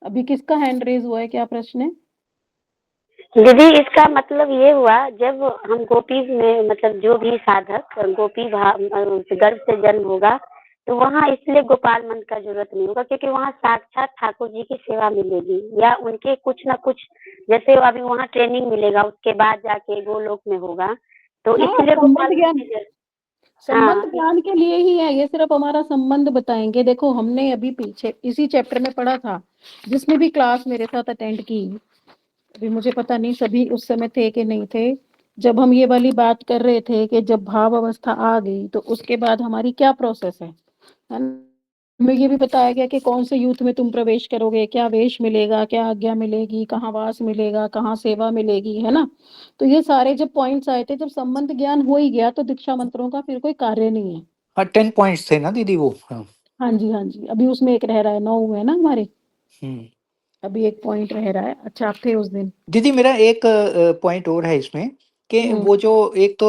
अभी किसका hand raise हुआ है, क्या प्रश्न है? दीदी इसका मतलब ये हुआ, जब हम गोपी में मतलब जो भी साधक गोपी गर्भ से जन्म होगा, तो वहाँ इसलिए गोपाल मंत्र का जरूरत नहीं होगा, क्योंकि वहाँ साक्षात ठाकुर जी की सेवा मिलेगी, या उनके कुछ ना कुछ, जैसे अभी वहाँ ट्रेनिंग मिलेगा, उसके बाद जाके गोलोक में होगा, तो हाँ, इसलिए संबंध गोपाल मंत्र ज्ञान, की जरूरत। संबंध हाँ ज्ञान के लिए ही है ये, सिर्फ हमारा संबंध बताएंगे। देखो हमने अभी पीछे इसी चैप्टर में पढ़ा था, जिसने भी क्लास मेरे साथ अटेंड की, अभी मुझे पता नहीं सभी उस समय थे कि नहीं थे, जब हम ये वाली बात कर रहे थे कि जब भाव अवस्था आ गई तो उसके बाद हमारी क्या प्रोसेस है ना? हमें ये भी बताया गया कि कौन से यूथ में तुम प्रवेश करोगे, क्या वेश मिलेगा, क्या आज्ञा मिलेगी, कहाँ वास मिलेगा, कहाँ सेवा मिलेगी, है ना? तो ये सारे जब पॉइंट्स आए थे, जब संबंध ज्ञान हो ही गया तो दीक्षा मंत्रों का फिर कोई कार्य नहीं है। हाँ 10 पॉइंट्स थे ना दीदी वो। हाँ। हाँ जी, हाँ जी, अभी उसमें एक रह रहा है, 9 हुए ना हमारे, हम्म। अभी एक पॉइंट रह रहा है। अच्छा, आप थे उस दिन। दीदी मेरा एक पॉइंट और है इसमें, कि वो जो एक तो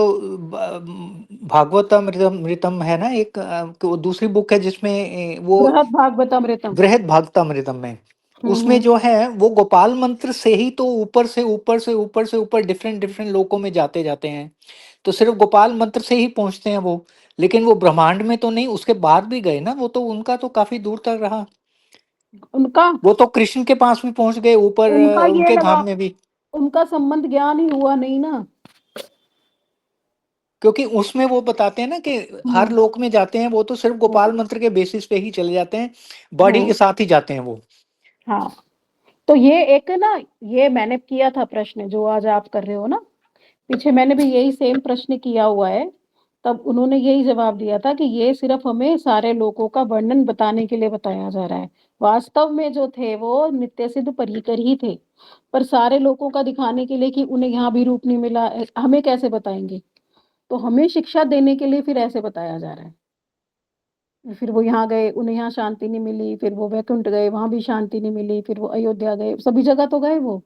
भागवतम मृतम है ना, एक वो दूसरी बुक है जिसमें वो बृहद भागवतमृतम। बृहद भागवतमृतम में, उसमें हम्म। जो है वो गोपाल मंत्र से ही तो ऊपर से ऊपर से ऊपर से ऊपर डिफरेंट डिफरेंट लोकों में जाते जाते हैं, तो सिर्फ गोपाल मंत्र से ही पहुंचते हैं वो, लेकिन वो ब्रह्मांड में तो नहीं, उसके बाद भी गए ना वो, तो उनका तो काफी दूर तक रहा। उनका वो तो कृष्ण के पास भी पहुंच गए ऊपर, उनका ये उनके लगा, धाम में भी। उनका संबंध ज्ञान ही हुआ नहीं ना। क्योंकि उसमें वो बताते हैं ना कि हर हम्म। लोक में जाते हैं वो तो सिर्फ गोपाल हम्म। मंत्र के बेसिस पे ही चले जाते हैं, बॉडी के हम्म। साथ ही जाते हैं वो। हाँ, तो ये एक ना, ये मैंने किया था प्रश्न जो आज आप कर रहे हो ना, पीछे मैंने भी यही सेम प्रश्न किया हुआ है, तब उन्होंने यही जवाब दिया था कि ये सिर्फ हमें सारे लोगों का वर्णन बताने के लिए बताया जा रहा है। वास्तव में जो थे वो नित्य सिद्ध परिकर ही थे, पर सारे लोगों का दिखाने के लिए कि उन्हें यहाँ भी रूप नहीं मिला, हमें कैसे बताएंगे? तो हमें शिक्षा देने के लिए फिर ऐसे बताया जा रहा है। फिर वो यहाँ गए, उन्हें यहाँ शांति नहीं मिली, फिर वो वैकुंठ गए, वहां भी शांति नहीं मिली, फिर वो अयोध्या गए, सभी जगह तो गए वो,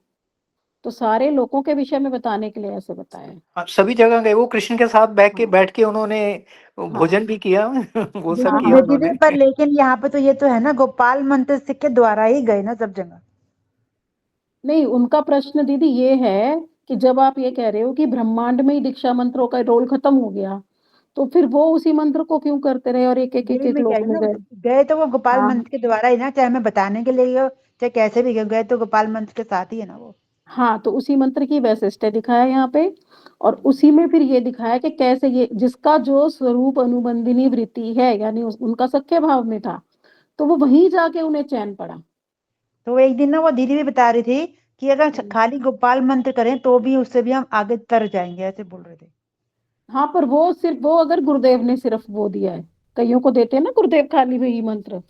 तो सारे लोगों के विषय में बताने के लिए ऐसे बताया है। आप सभी जगह गए, वो कृष्ण के साथ हाँ। बैठ के उन्होंने हाँ। भोजन भी किया वो सब हाँ। किया हाँ। दीदी उन्होंने। पर लेकिन यहाँ पे तो ये तो है ना, गोपाल मंत्र सिख के द्वारा ही गए ना सब जगह। नहीं, उनका प्रश्न दीदी ये है कि जब आप ये कह रहे हो कि ब्रह्मांड में ही दीक्षा मंत्रों का रोल खत्म हो गया, तो फिर वो उसी मंत्र को क्यों करते रहे और एक एक एक यही एक मैं कह लोक रही हूँ में ना, गए? गए तो वो गोपाल हाँ। मंत्र के द्वारा ही ना, चाहे हमें बताने के लिए हो, चाहे कैसे भी गए तो गोपाल मंत्र के साथ ही है ना वो। हाँ, तो उसी मंत्र की वैशिष्ट दिखाया यहाँ पे, और उसी में फिर ये दिखाया कि कैसे ये जिसका जो स्वरूप अनुबंधिनी वृत्ति है, यानी उनका सख्य भाव में था, तो वो वहीं जाके उन्हें चैन पड़ा। तो एक दिन ना वो दीदी भी बता रही थी कि अगर खाली गोपाल मंत्र करें तो भी उससे भी हम आगे तर जाएंगे, ऐसे बोल रहे थे। हाँ, पर वो सिर्फ वो अगर गुरुदेव ने सिर्फ वो दिया है, कईयों को देते हैं ना गुरुदेव खाली वही मंत्र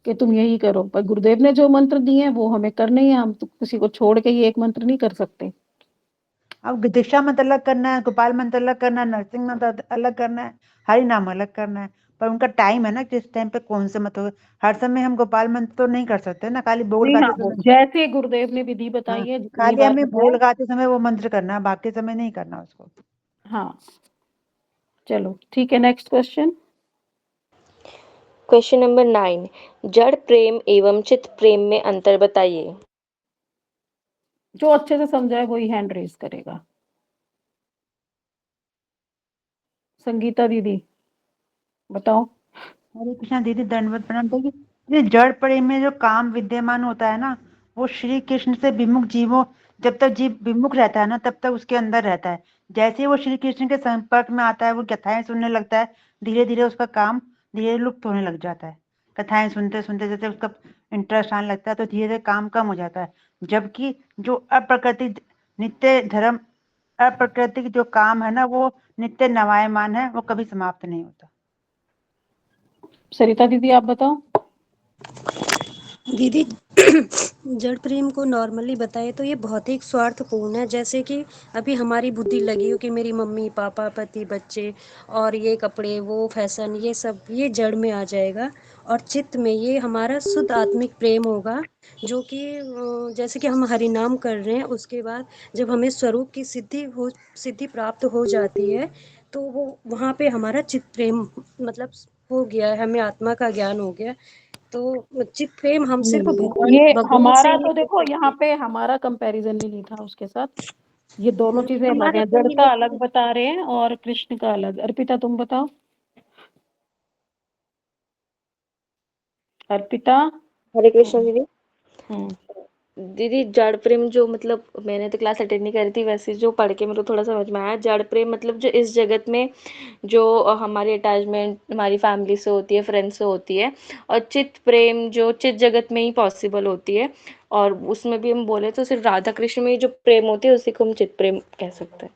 कि तुम यही करो, पर गुरुदेव ने जो मंत्र दिए हैं वो हमें करने ही हैं, हम तो किसी को छोड़ के ये एक मंत्र नहीं कर सकते। अब दीक्षा मंत्र अलग करना है, गोपाल मंत्र अलग करना है, नरसिंह मंत्र अलग करना है, हरि नाम अलग करना है, पर उनका टाइम है ना, किस टाइम पे कौन से मंत्र हर समय हम गोपाल मंत्र तो नहीं कर सकते ना, खाली बोल नहीं, हाँ, गाते वो समय। जैसे गुरुदेव ने विधि हाँ, बताई है, जितनी खाली बार हमें बताया। बोल गाते समय वो मंत्र करना है, बाकी समय नहीं करना उसको। हाँ, चलो ठीक है, नेक्स्ट क्वेश्चन। क्वेश्चन नंबर 9, जड़ प्रेम एवं चित्त प्रेम में अंतर बताइए। जो अच्छे से समझाए वही हैंड रेज करेगा। संगीता दीदी बताओ। हरे कृष्णा दीदी, दंडवत प्रणाम। देखिए, ये जड़ प्रेम में जो काम विद्यमान होता है ना, वो श्री कृष्ण से विमुख जीवों, जब तक जीव विमुख रहता है ना तब तक उसके अंदर रहता है। जैसे ही वो श्री कृष्ण के संपर्क में आता है, वो कथाएं सुनने लगता है, धीरे धीरे उसका काम धीरे लुप्त होने लग जाता है। कथाएं सुनते सुनते जैसे उसका इंटरेस्ट आने लगता है तो धीरे धीरे काम कम हो जाता है। जबकि जो अप्राकृतिक नित्य धर्म, अप्राकृतिक जो काम है ना, वो नित्य नवायमान है, वो कभी समाप्त नहीं होता। सरिता दीदी आप बताओ। दीदी जड़ प्रेम को नॉर्मली बताए तो ये बहुत ही स्वार्थपूर्ण है। जैसे कि अभी हमारी बुद्धि लगी हो कि मेरी मम्मी पापा पति बच्चे और ये कपड़े वो फैशन ये सब ये जड़ में आ जाएगा, और चित्त में ये हमारा शुद्ध आत्मिक प्रेम होगा, जो कि जैसे कि हम हरिनाम कर रहे हैं, उसके बाद जब हमें स्वरूप की सिद्धि प्राप्त हो जाती है, तो वो वहाँ पे हमारा चित्त प्रेम मतलब हो गया है, हमें आत्मा का ज्ञान हो गया। तो चित प्रेम हम सिर्फ नहीं, भगवान ये भगवान से हमारा ही तो ले देखो यहाँ सकते पे हमारा कंपैरिजन ही नहीं था उसके साथ। ये दोनों हैं। चीजें अलग हमारा है, तो जड़ नहीं, का अलग लेकिन बता रहे हैं और कृष्ण का अलग। अर्पिता तुम बताओ। अर्पिता। हरे कृष्ण दीदी। हम्म दीदी जड़ प्रेम जो मतलब मैंने तो क्लास अटेंड नहीं करी थी, वैसे जो पढ़ के मेरे को थोड़ा समझ में आया, जड़ प्रेम मतलब जो इस जगत में जो हमारी अटैचमेंट हमारी फैमिली से होती है, फ्रेंड्स से होती है, और चित प्रेम जो चित जगत में ही पॉसिबल होती है, और उसमें भी हम बोले तो सिर्फ राधा कृष्ण में ही जो प्रेम होती है उसी को हम चित प्रेम कह सकते हैं।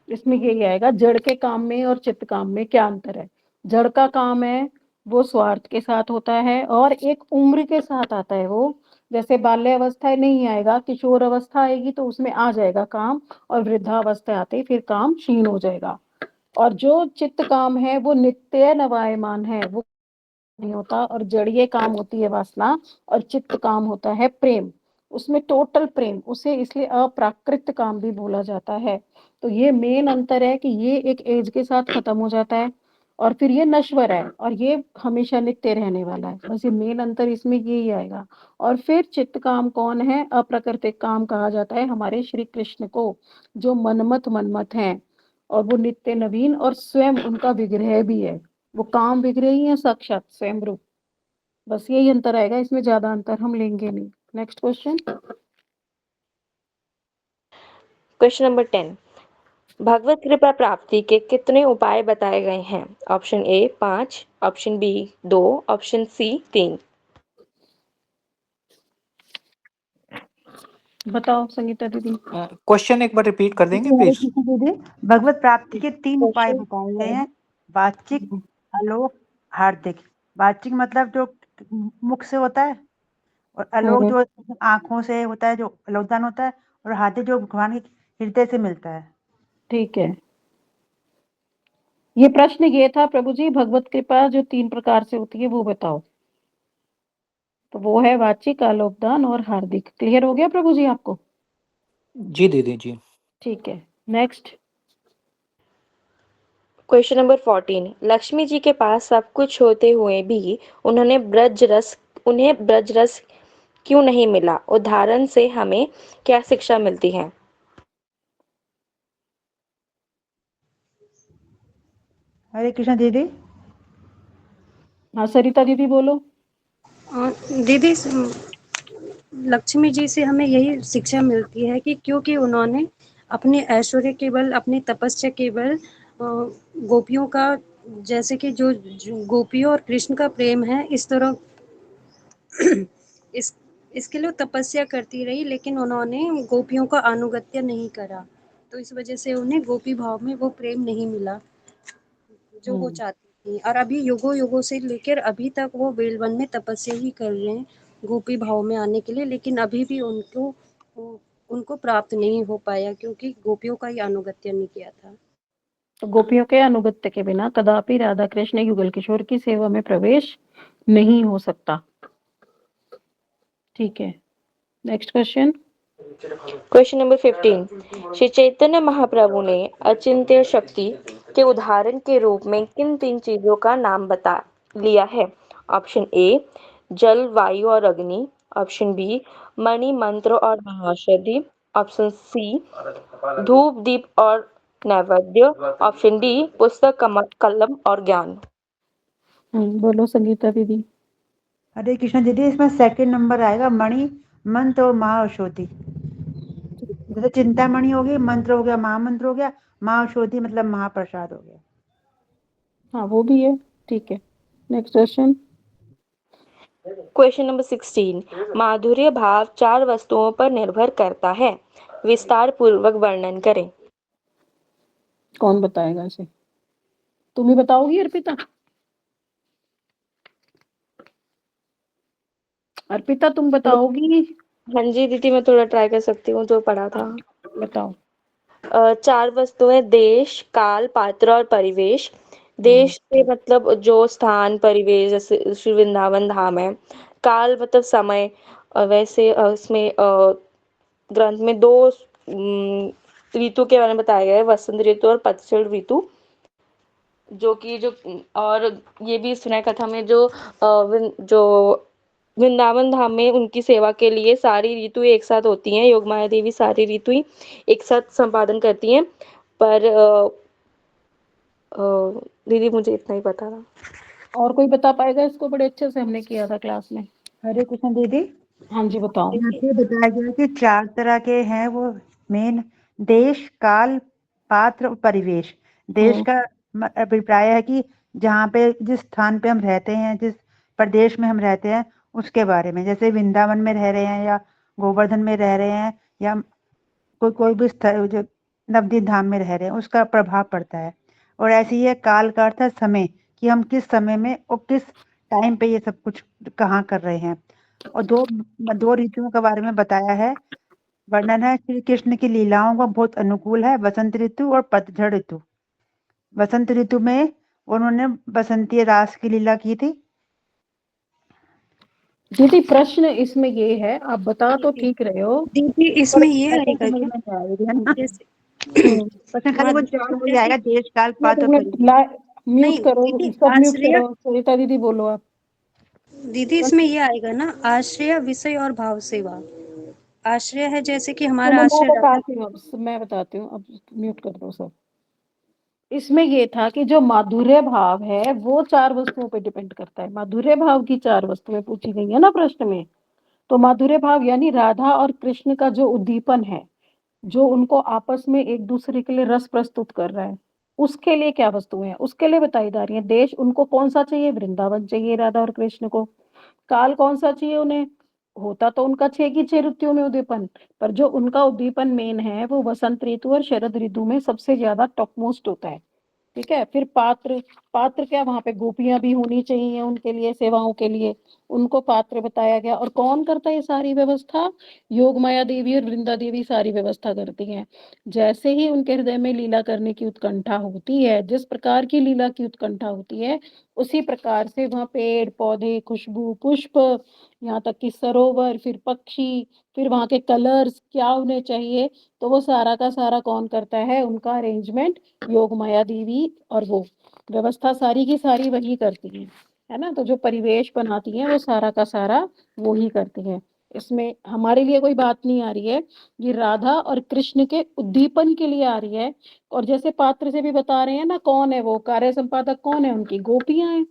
इसमें यही आएगा, जड़ के काम में और चित्त काम में क्या अंतर है। जड़ का काम है वो स्वार्थ के साथ होता है और एक उम्र के साथ आता है वो। जैसे बाल्य अवस्था नहीं आएगा, किशोर अवस्था आएगी तो उसमें आ जाएगा काम, और वृद्धावस्था आते ही फिर काम क्षीण हो जाएगा। और जो चित्त काम है वो नित्य नवायमान है, वो नहीं होता। और जड़ीय काम होती है वासना, और चित्त काम होता है प्रेम। उसमें टोटल प्रेम, उसे इसलिए अप्राकृत काम भी बोला जाता है। तो ये मेन अंतर है कि ये एक एज के साथ खत्म हो जाता है, और फिर ये नश्वर है, और ये हमेशा नित्य रहने वाला है। बस ये मेन अंतर इसमें यही आएगा। और फिर चित्त काम कौन है? अप्राकृतिक काम कहा जाता है हमारे श्री कृष्ण को, जो मनमत मनमत हैं, और वो नित्य नवीन और स्वयं उनका विग्रह भी है। वो काम विग्रह ही है साक्षात स्वयं रूप। बस यही अंतर आएगा, इसमें ज्यादा अंतर हम लेंगे नहीं। Next question. क्वेश्चन नंबर 10, भगवत कृपा प्राप्ति के कितने उपाय बताए गए हैं? Option A 5, option B 2, option C 3। बताओ संगीता दीदी। क्वेश्चन एक बार रिपीट कर देंगे हरे प्लीज। कृष्ण दीदी, भगवत प्राप्ति के 3 उपाय क्वेश्चन बताए गए हैं। वाचिक, अलोक, हार्दिक। वाचिक मतलब जो मुख से होता है, और आलोक हम्म जो आँखों से होता है, जो आलोकदान होता है, और हाथी जो भगवान के हृदय से मिलता है। ठीक है, ये प्रश्न ये था प्रभु जी, भगवत कृपा जो 3 प्रकार से होती है वो बताओ। तो वो है वाचिक, आलोकदान और हार्दिक। क्लियर हो गया प्रभु जी आपको? जी दीदी जी। ठीक है, next. Question number 14, Lakshmi ji के पास सब कुछ होते हुए भी उन्हें ब्रज रस क्यों नहीं मिला? उदाहरण से हमें क्या शिक्षा मिलती है? हरे कृष्ण दीदी। हाँ सरिता दीदी बोलो। दीदी लक्ष्मी जी से हमें यही शिक्षा मिलती है कि क्योंकि उन्होंने अपने ऐश्वर्य के बल, अपनी तपस्या के बल गोपियों का, जैसे कि जो गोपियों और कृष्ण का प्रेम है, इस तरह इस इसके लिए तपस्या करती रही, लेकिन उन्होंने गोपियों का अनुगत्य नहीं करा। तो इस वजह से उन्हें गोपी भाव में वो प्रेम नहीं मिला जो वो चाहती थी। और अभी युगों युगों से लेकर अभी तक वो बेलवन में तपस्या ही कर रहे हैं गोपी भाव में आने के लिए, लेकिन अभी भी उनको प्राप्त नहीं हो पाया, क्योंकि गोपियों का ही अनुगत्य नहीं किया था। तो गोपियों के अनुगत्य के बिना कदापि राधा कृष्ण युगल किशोर की सेवा में प्रवेश नहीं हो सकता। ठीक है, next question. Question number 15, Shri Chaitanya Mahaprabhu ने अचिंत्य शक्ति के उदाहरण के रूप में किन 3 चीजों का नाम बता लिया है? ऑप्शन ए जल, वायु और अग्नि, ऑप्शन बी मणि, मंत्र और महाऔषधि, ऑप्शन सी धूप, दीप और नैवेद्य, ऑप्शन डी पुस्तक, कलम और ज्ञान। बोलो संगीता दीदी। हरे कृष्ण दीदी, इसमें सेकंड नंबर आएगा, मणि, मंत्र और महाऔषधि। जैसे चिंतामणि हो गई, मंत्र हो गया, महामंत्र हो गया, महाऔषधि मतलब महाप्रसाद हो गया। हाँ वो भी है, ठीक है। Next question. क्वेश्चन नंबर 16, माधुर्य भाव 4 वस्तुओं पर निर्भर करता है, विस्तार पूर्वक वर्णन करें। कौन बताएगा इसे? तुम ही बताओगी अर्पिता? अर्पिता तुम बताओगी? हाँ जी दीदी, मैं थोड़ा ट्राई कर सकती हूँ जो पढ़ा था। बताओ। 4 वस्तुएं देश, काल, पात्र और परिवेश। देश से मतलब जो स्थान, परिवेश, जैसे श्री वृंदावन धाम है। काल मतलब समय, वैसे इसमें ग्रंथ में 2 ऋतु के बारे में बताया गया है, वसंत ऋतु और पतझड़ ऋतु। जो कि जो और ये भी सुना है कथा में जो वृंदावन धाम में उनकी सेवा के लिए सारी ऋतु एक साथ होती हैं, योग माया देवी सारी ऋतु एक साथ संपादन करती हैं। पर दीदी मुझे इतना ही पता था। और कोई बता पाएगा इसको? बड़े अच्छे से हमने किया था क्लास में। हरे कृष्ण दीदी। हाँ जी बताओ। यहाँ पे बताया गया कि 4 तरह के हैं वो मेन, देश, काल, पात्र और परिवेश। देश का अभिप्राय है कि जहाँ पे जिस स्थान पे हम रहते हैं, जिस प्रदेश में हम रहते हैं उसके बारे में, जैसे वृंदावन में रह रहे हैं या गोवर्धन में रह रहे हैं या कोई भी जो नवदीप धाम में रह रहे हैं उसका प्रभाव पड़ता है। और ऐसे ही है काल का अर्थ है समय, कि हम किस समय में और किस टाइम पे ये सब कुछ कहाँ कर रहे हैं। और दो ऋतुओं के बारे में बताया है। वर्णन है श्री कृष्ण की लीलाओं का बहुत अनुकूल है वसंत ऋतु और पतझड़ ऋतु। वसंत ऋतु में उन्होंने बसंती रास की लीला की थी। दीदी प्रश्न इसमें ये है, आप बता तो ठीक रहे हो, दीदी पर इसमें ये ऐसा आएगा समझ क्या? में नहीं आएगी, है ना? जैसे बस खाली वो 4 हो जाएगा, देश, काल, एक पात्र, मिनट परिवेश। म्यूट नहीं करो, दीदी, सब म्यूट आश्रय, करो। सरिता दीदी बोलो आप। दीदी इसमें ये आएगा ना, आश्रय, विषय और भाव सेवा। आश्रय है जैसे कि हमारा चलो आश्रय राधा। मैं बताती हूँ, अब म्यूट कर दो सब। इसमें ये था कि जो माधुर्य भाव है वो 4 वस्तुओं पे डिपेंड करता है। माधुर्य भाव की 4 वस्तुएं पूछी गई है ना प्रश्न में। तो माधुर्य भाव यानी राधा और कृष्ण का जो उद्दीपन है, जो उनको आपस में एक दूसरे के लिए रस प्रस्तुत कर रहा है, उसके लिए क्या वस्तुएं हैं, उसके लिए बताई जा रही है। देश उनको कौन सा चाहिए? वृंदावन चाहिए राधा और कृष्ण को। काल कौन सा चाहिए उन्हें? होता तो उनका 6 की 6 ऋतुओं में उद्दीपन, पर जो उनका उद्दीपन मेन है वो वसंत ऋतु और शरद ऋतु में सबसे ज्यादा टॉप मोस्ट होता है। ठीक है। फिर पात्र, पात्र क्या, वहां पे गोपियां भी होनी चाहिए उनके लिए, सेवाओं के लिए, उनको पात्र बताया गया। और कौन करता है ये सारी व्यवस्था? योग माया देवी और वृंदा देवी सारी व्यवस्था करती हैं। जैसे ही उनके हृदय में लीला करने की उत्कंठा होती है, जिस प्रकार की लीला की उत्कंठा होती है, उसी प्रकार से वहां पेड़ पौधे, खुशबू, पुष्प, यहाँ तक कि सरोवर, फिर पक्षी, फिर वहां के कलर्स क्या उन्हें चाहिए, तो वो सारा का सारा कौन करता है? उनका अरेंजमेंट योग माया देवी, और वो व्यवस्था सारी की सारी वही करती है ना। तो जो परिवेश बनाती है वो सारा का सारा वो ही करती है। इसमें हमारे लिए कोई बात नहीं आ रही है, ये राधा और कृष्ण के उद्दीपन के लिए आ रही है। और जैसे पात्र से भी बता रहे हैं ना, कौन है वो कार्य संपादक, कौन है? उनकी गोपियां हैं,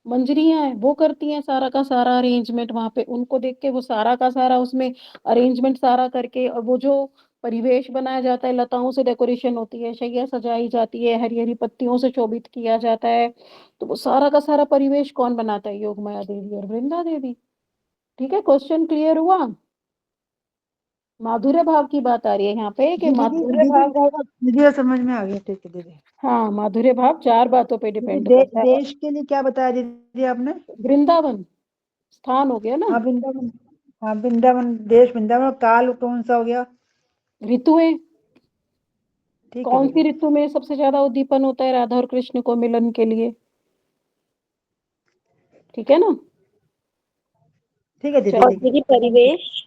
मंजरियां हैं, वो करती हैं सारा का सारा अरेंजमेंट। वहां पे उनको देख के वो सारा का सारा उसमें अरेंजमेंट सारा करके, और वो जो परिवेश बनाया जाता है, लताओं से डेकोरेशन होती है, शैया सजाई जाती है, हरी हरी पत्तियों से शोभित किया जाता है, तो वो सारा का सारा परिवेश कौन बनाता है? योग माया देवी और वृंदा देवी। ठीक है, क्वेश्चन क्लियर हुआ? माधुर्य भाव की बात आ रही है यहाँ पे कि जी दीदी, माधुर्य भाव, दीदी वो समझ में आ गया, ठीक है दीदी। हाँ माधुर्य भाव 4 बातों पे दीदी डिपेंड करता है। देश के लिए क्या बताया दीदी आपने? वृंदावन स्थान हो गया ना। हाँ वृंदावन, हाँ वृंदावन देश, वृंदावन। काल कौन सा हो गया? ऋतुएं, ठीक है कौन सी दीदी। ऋतु में सबसे ज्यादा उद्दीपन होता है राधा और कृष्ण को मिलन के लिए? ठीक है ना। ठीक है दीदी, चलो, और ठीक है। दीदी परिवेश।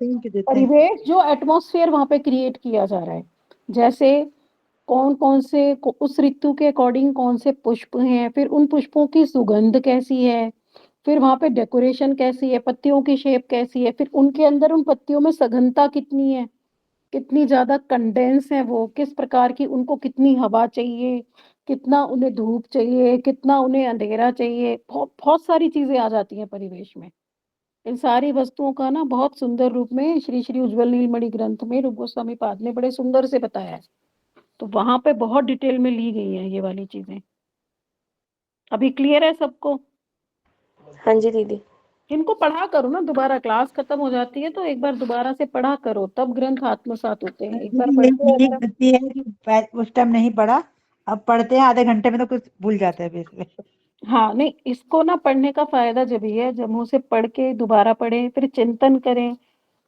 थैंक यू दीदी, थैंक यू। परिवेश जो एटमॉस्फेयर वहां पे क्रिएट किया जा रहा है, जैसे कौन कौन से उस ऋतु के अकॉर्डिंग कौन से पुष्प हैं, फिर उन पुष्पों की सुगंध कैसी है, फिर वहां पे डेकोरेशन कैसी है, पत्तियों की शेप कैसी है, फिर उनके अंदर उन पत्तियों में सघनता कितनी है, कितनी ज्यादा कंडेंस है वो, किस प्रकार की, उनको कितनी हवा चाहिए, कितना उन्हें धूप चाहिए, कितना उन्हें अंधेरा चाहिए, बहुत बहुत सारी चीजें आ जाती हैं परिवेश में। इन सारी वस्तुओं का ना बहुत सुंदर रूप में श्री श्री उज्जवल नीलमणि ग्रंथ में रूप गोस्वामी पाद ने बड़े सुंदर से बताया है। तो वहां पे बहुत डिटेल में ली गई है ये वाली चीजें। अभी क्लियर है सबको? हाँ जी दीदी। इनको पढ़ा करो ना, दोबारा क्लास खत्म हो जाती है तो एक बार दोबारा से पढ़ा करो, तब ग्रंथ आत्मसात होते हैं। एक बार दीदी पढ़ते यही अगर गलती है कि उस टाइम नहीं पढ़ा, अब पढ़ते हैं आधे घंटे में तो कुछ भूल जाते हैं बीच में। हाँ नहीं, इसको ना पढ़ने का फायदा जब ही है जब मुंह से पढ़ के दोबारा पढ़े, फिर चिंतन करें।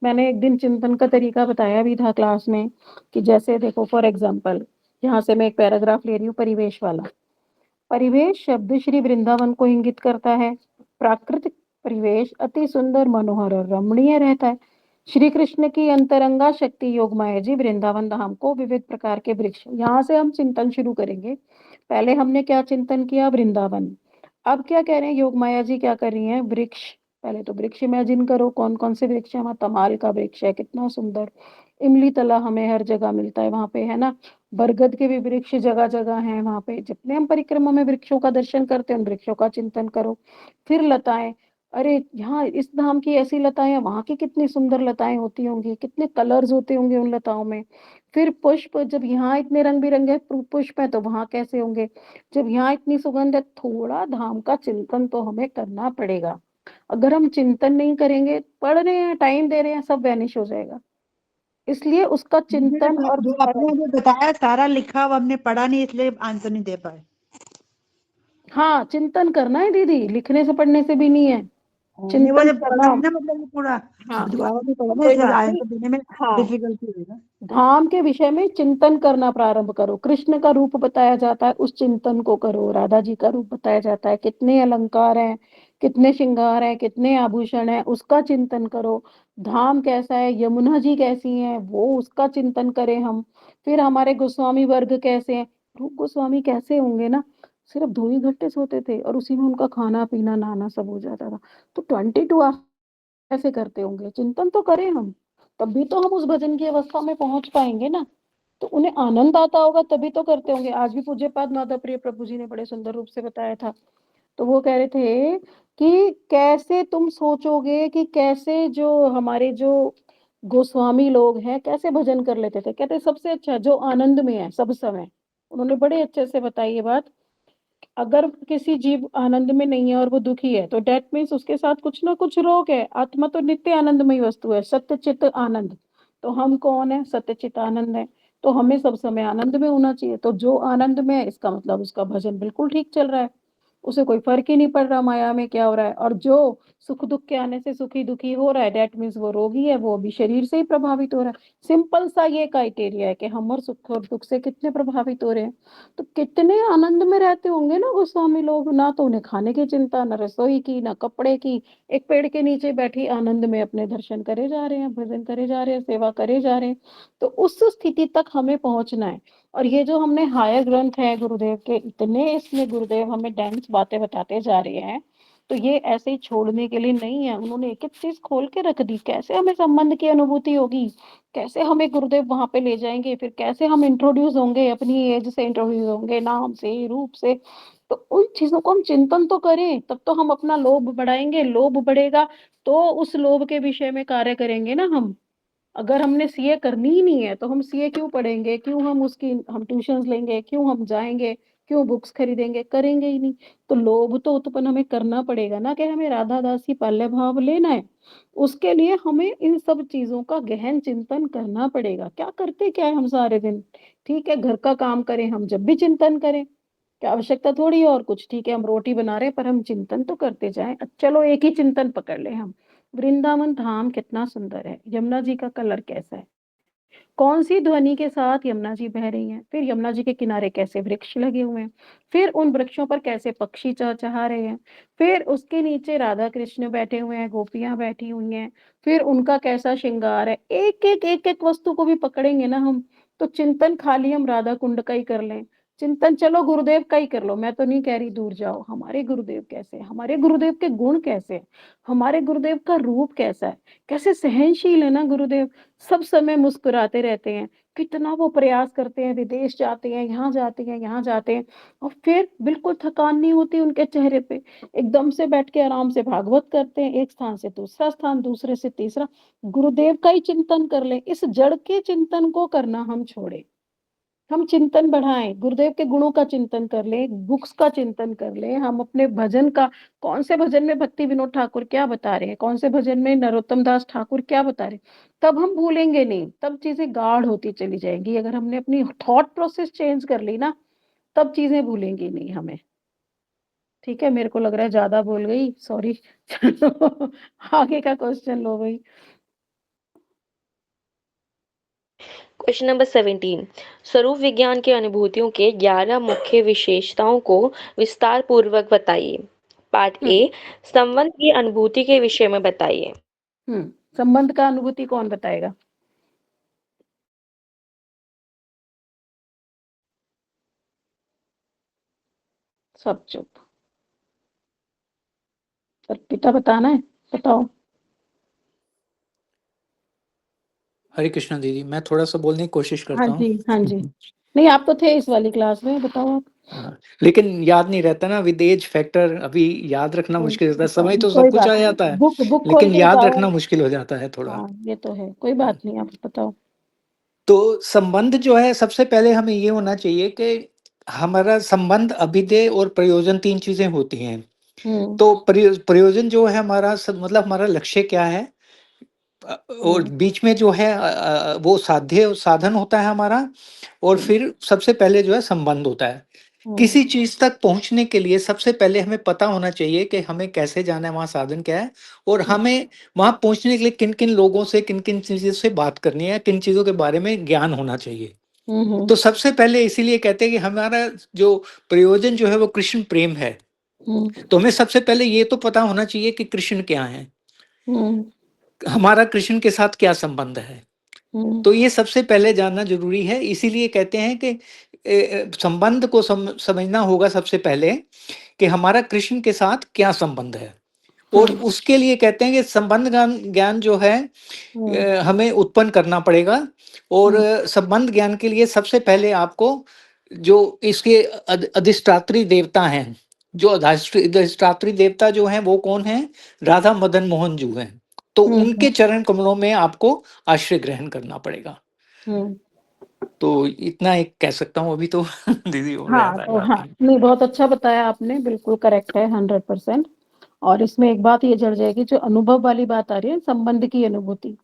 मैंने एक दिन चिंतन का तरीका बताया भी था क्लास में, कि जैसे देखो फॉर एग्जाम्पल, यहाँ से मैं एक पैराग्राफ ले रही हूँ परिवेश वाला। परिवेश शब्द श्री वृंदावन को इंगित करता है। प्राकृतिक परिवेश अति सुंदर, मनोहर और रमणीय रहता है। श्री कृष्ण की अंतरंगा शक्ति योग माया जी वृंदावन धाम को विविध प्रकार के वृक्ष, यहाँ से हम चिंतन शुरू करेंगे। पहले हमने क्या चिंतन किया? वृंदावन। अब क्या कह रहे हैं योग माया जी, क्या कर रही हैं? वृक्ष। पहले तो वृक्ष इमेजिन करो, कौन-कौन से वृक्ष हैं वहाँ। तमाल का वृक्ष है, कितना सुंदर। इमली तला हमें हर जगह मिलता है वहाँ पे, है ना? बरगद के भी वृक्ष जगह-जगह हैं वहाँ पे। जितने हम परिक्रमा में वृक्षों का दर्शन करते हैं, उन वृक्षों का चिंतन करो। फिर लताएँ, अरे! यहाँ इस धाम की ऐसी लताएँ हैं, वहाँ की कितनी सुंदर लताएँ होती होंगी, कितने कलर्स होते होंगे उन लताओं में। फिर पुष्प, जब यहाँ इतने रंग-बिरंगे पुष्प हैं, तो वहाँ कैसे होंगे? जब यहाँ इतनी सुगंध है, थोड़ा धाम का चिंतन तो हमें करना पड़ेगा। अगर हम चिंतन नहीं करेंगे, पढ़ रहे हैं, टाइम दे रहे हैं, सब वैनिश हो जाएगा। इसलिए उसका मुझे चिंतन और जो आपने जो बताया सारा लिखा हुआ, हमने पढ़ा नहीं इसलिए आंसर नहीं दे पाए। हाँ, चिंतन करना है दीदी, लिखने से पढ़ने से भी नहीं है। नहीं, वो चिंतन जब पढ़ा करना। है ना मतलब ये पूरा हाँ, दोबारा से पढ़ा ना कोई इसलिए बात नहीं। आंसर देने में हाँ, डिफिकल्टी होगा। धाम के विषय में चिंतन करना प्रारंभ करो। कृष्ण का रूप बताया जाता है, उस चिंतन को करो। राधा जी का रूप बताया जाता है, कितने अलंकार हैं, कितने श्रृंगार हैं, कितने आभूषण हैं, उसका चिंतन करो। धाम कैसा है, यमुना जी कैसी हैं, वो उसका चिंतन करें हम। फिर हमारे गोस्वामी वर्ग कैसे हैं, रूप गोस्वामी कैसे होंगे ना, सिर्फ दो ही घंटे सोते थे और उसी में उनका खाना पीना नहाना सब हो जाता था। तो 22 कैसे करते होंगे? चिंतन तो करें हम, तभी तो हम उस भजन की अवस्था में पहुंच पाएंगे ना। तो उन्हें आनंद आता होगा तभी तो करते होंगे। आज भी पूज्यपाद माता प्रिय प्रभु जी ने बड़े सुंदर रूप से बताया था। तो वो कह रहे थे कि कैसे तुम सोचोगे कि कैसे जो हमारे जो गोस्वामी लोग हैं कैसे भजन कर लेते थे। कहते सबसे अच्छा जो आनंद में है सब समय। उन्होंने बड़े अच्छे से बताई ये बात। अगर किसी जीव आनंद में नहीं है और वो दुखी है तो डेट मीन्स उसके साथ कुछ ना कुछ रोग है। आत्मा तो नित्य आनंदमयी वस्तु है, सत्य चित्त आनंद। तो हम कौन है? सत्य चित्त आनंद है। तो हमें सब समय आनंद में होना चाहिए। तो जो आनंद में है इसका मतलब उसका भजन बिल्कुल ठीक चल रहा है, उसे कोई फर्क ही नहीं पड़ रहा माया में क्या हो रहा है। और जो सुख दुख के आने से सुखी दुखी हो रहा है डेट मीन्स वो रोगी है, वो अभी शरीर से ही प्रभावित हो रहा है। सिंपल सा ये क्राइटेरिया है कि हम और सुख और दुख से कितने प्रभावित हो रहे हैं। तो कितने आनंद में रहते होंगे ना गोस्वामी लोग, ना तो उन्हें खाने की चिंता, ना रसोई की, ना कपड़े की। एक पेड़ के नीचे बैठी आनंद में अपने दर्शन करे जा रहे हैं, भजन करे जा रहे हैं, सेवा करे जा रहे हैं। तो उस स्थिति तक हमें पहुंचना है। और ये जो हमने हायर ग्रंथ है गुरुदेव के, इतने इसमें गुरुदेव हमें डेंस बातें बताते जा रहे हैं। तो ये ऐसे ही छोड़ने के लिए नहीं है, उन्होंने एक एक चीज खोल के रख दी। कैसे हमें संबंध की अनुभूति होगी, कैसे हमें गुरुदेव वहां पे ले जाएंगे, फिर कैसे हम इंट्रोड्यूस होंगे, अपनी एज से इंट्रोड्यूस होंगे, नाम से, रूप से। तो उन चीजों को हम चिंतन तो करें, तब तो हम अपना लोभ बढ़ाएंगे। लोभ बढ़ेगा तो उस लोभ के विषय में कार्य करेंगे ना हम। अगर हमने सीए करनी ही नहीं है तो हम सीए क्यों पढ़ेंगे, क्यों हम उसकी हम ट्यूशंस लेंगे, क्यों हम जाएंगे, क्यों बुक्स खरीदेंगे? करेंगे ही नहीं। तो लोभ तो उत्पन्न हमें करना पड़ेगा ना, कि हमें राधा दासी पाल्य भाव लेना है। उसके लिए हमें इन सब चीजों का गहन चिंतन करना पड़ेगा। क्या करते क्या है हम सारे दिन? ठीक है घर का काम करें हम, जब भी चिंतन करें, क्या आवश्यकता थोड़ी है और कुछ। ठीक है हम रोटी बना रहे हैं पर हम चिंतन तो करते जाएं। चलो एक ही चिंतन पकड़ ले हम, वृंदावन धाम कितना सुंदर है, यमुना जी का कलर कैसा है, कौन सी ध्वनि के साथ यमुना जी बह रही हैं, फिर यमुना जी के किनारे कैसे वृक्ष लगे हुए हैं, फिर उन वृक्षों पर कैसे पक्षी चहचहा रहे हैं, फिर उसके नीचे राधा कृष्ण बैठे हुए हैं, गोपियां बैठी हुई हैं, फिर उनका कैसा श्रृंगार है। एक एक वस्तु को भी पकड़ेंगे ना हम, तो चिंतन खाली हम राधा कुंड का ही कर लें। चिंतन चलो गुरुदेव का ही कर लो, मैं तो नहीं कह रही दूर जाओ। हमारे गुरुदेव कैसे हैं, हमारे गुरुदेव के गुण कैसे हैं, हमारे गुरुदेव का रूप कैसा है, कैसे सहनशील है ना गुरुदेव, सब समय मुस्कुराते रहते हैं। कितना वो प्रयास करते हैं, विदेश जाते हैं, यहाँ जाते हैं, यहाँ जाते हैं, और फिर बिल्कुल थकान नहीं होती उनके चेहरे पे। एकदम से बैठ के आराम से भागवत करते हैं, एक स्थान से दूसरा स्थान, दूसरे से तीसरा। गुरुदेव का ही चिंतन कर ले। इस जड़ के चिंतन को करना हम छोड़े, हम चिंतन बढ़ाएं, गुरुदेव के गुणों का चिंतन कर लें, बुक्स का चिंतन कर लें। हम अपने भजन का, कौन से भजन में भक्ति विनोद ठाकुर क्या बता रहे हैं, कौन से भजन में नरोत्तम दास ठाकुर क्या बता रहे हैं, तब हम भूलेंगे नहीं, तब चीजें गाढ़ होती चली जाएंगी। अगर हमने अपनी थॉट प्रोसेस चेंज कर ली ना, तब चीजें भूलेंगी नहीं हमें। ठीक है, मेरे को लग रहा है ज्यादा बोल गई, सॉरी। चलो आगे का क्वेश्चन लो भाई। Question number 17। स्वरूप विज्ञान की अनुभूतियों के 11 मुख्य विशेषताओं को विस्तार पूर्वक बताइए। पार्ट ए, संबंध की अनुभूति के विषय में बताइए। संबंध का अनुभूति कौन बताएगा? सब चुप। अर्पिता बताना है, बताओ। हरे कृष्णा दीदी, मैं थोड़ा-सा बोलने की कोशिश हाँ करता हूँ। जी, हाँ जी। नहीं, आप तो थे इस वाली क्लास में, बताओ आप। हाँ, लेकिन याद नहीं रहता ना, विद एज फैक्टर अभी याद रखना कोई मुश्किल होता है। अच्छा, समय तो सब कोई कुछ बात आ नहीं, जाता है, बुक खोल लेकिन के याद बताओ। रखना मुश्किल हो जाता है थोड़ा। हाँ, ये तो है, कोई बात नहीं, आप बताओ। तो संबंध जो है, सबसे पहले हमें ये होना चाहिए कि हमारा संबंध, अभिधेय और प्रयोजन 3 चीज़ें होती हैं। हुँ, तो प्रयोजन जो है हमारा, मतलब हमारा लक्ष्य क्या है? और हुँ, बीच में जो है वो साधन होता है हमारा, और हुँ, फिर सबसे पहले जो है संबंध होता है। हुँ, किसी चीज़ तक पहुँचने के लिए सबसे पहले हमें पता होना चाहिए कि हमें कैसे जाना है, वहाँ साधन क्या है, और हुँ, हमें वहाँ पहुँचने के लिए किन-किन लोगों से, किन-किन चीज़ों से बात करनी है, किन चीज़ों के बारे में ज्ञान होना चाहिए। हुँ, तो हुँ, सबसे पहले इसीलिए कहते हैं कि हमारा जो प्रयोजन जो है वो कृष्ण प्रेम है। हुँ, तो हमें सबसे पहले ये तो पता होना चाहिए कि कृष्ण क्या हैं? हुँ, हमारा कृष्ण के साथ क्या संबंध है? हुँ, तो ये सबसे पहले जानना ज़रूरी है। इसीलिए कहते हैं कि संबंध को समझना होगा सबसे पहले, कि हमारा कृष्ण के साथ क्या संबंध है। और हुँ, उसके लिए कहते हैं कि संबंध ज्ञान ज्ञान जो है हुँ, हमें उत्पन्न करना पड़ेगा। और हुँ, संबंध ज्ञान के लिए सबसे पहले आपको जो इसके अधिष्ठात्री देवता हैं, जो अधिष्ठात्री देवता जो हैं वो कौन हैं? राधा मदन मोहन जो हैं। तो हुँ, उनके चरण कमलों में आपको आश्रय ग्रहण करना पड़ेगा। हुँ। तो इतना एक कह सकता हूँ अभी तो। दीदी और हाँ, ज़्यादा तो याद हाँ, नहीं। नहीं, बहुत अच्छा बताया आपने, बिल्कुल करेक्ट है 100%। और इसमें एक बात ये जड़ जाएगी, जो अनुभव वाली बात आ रही है, संबंध की अनुभूति।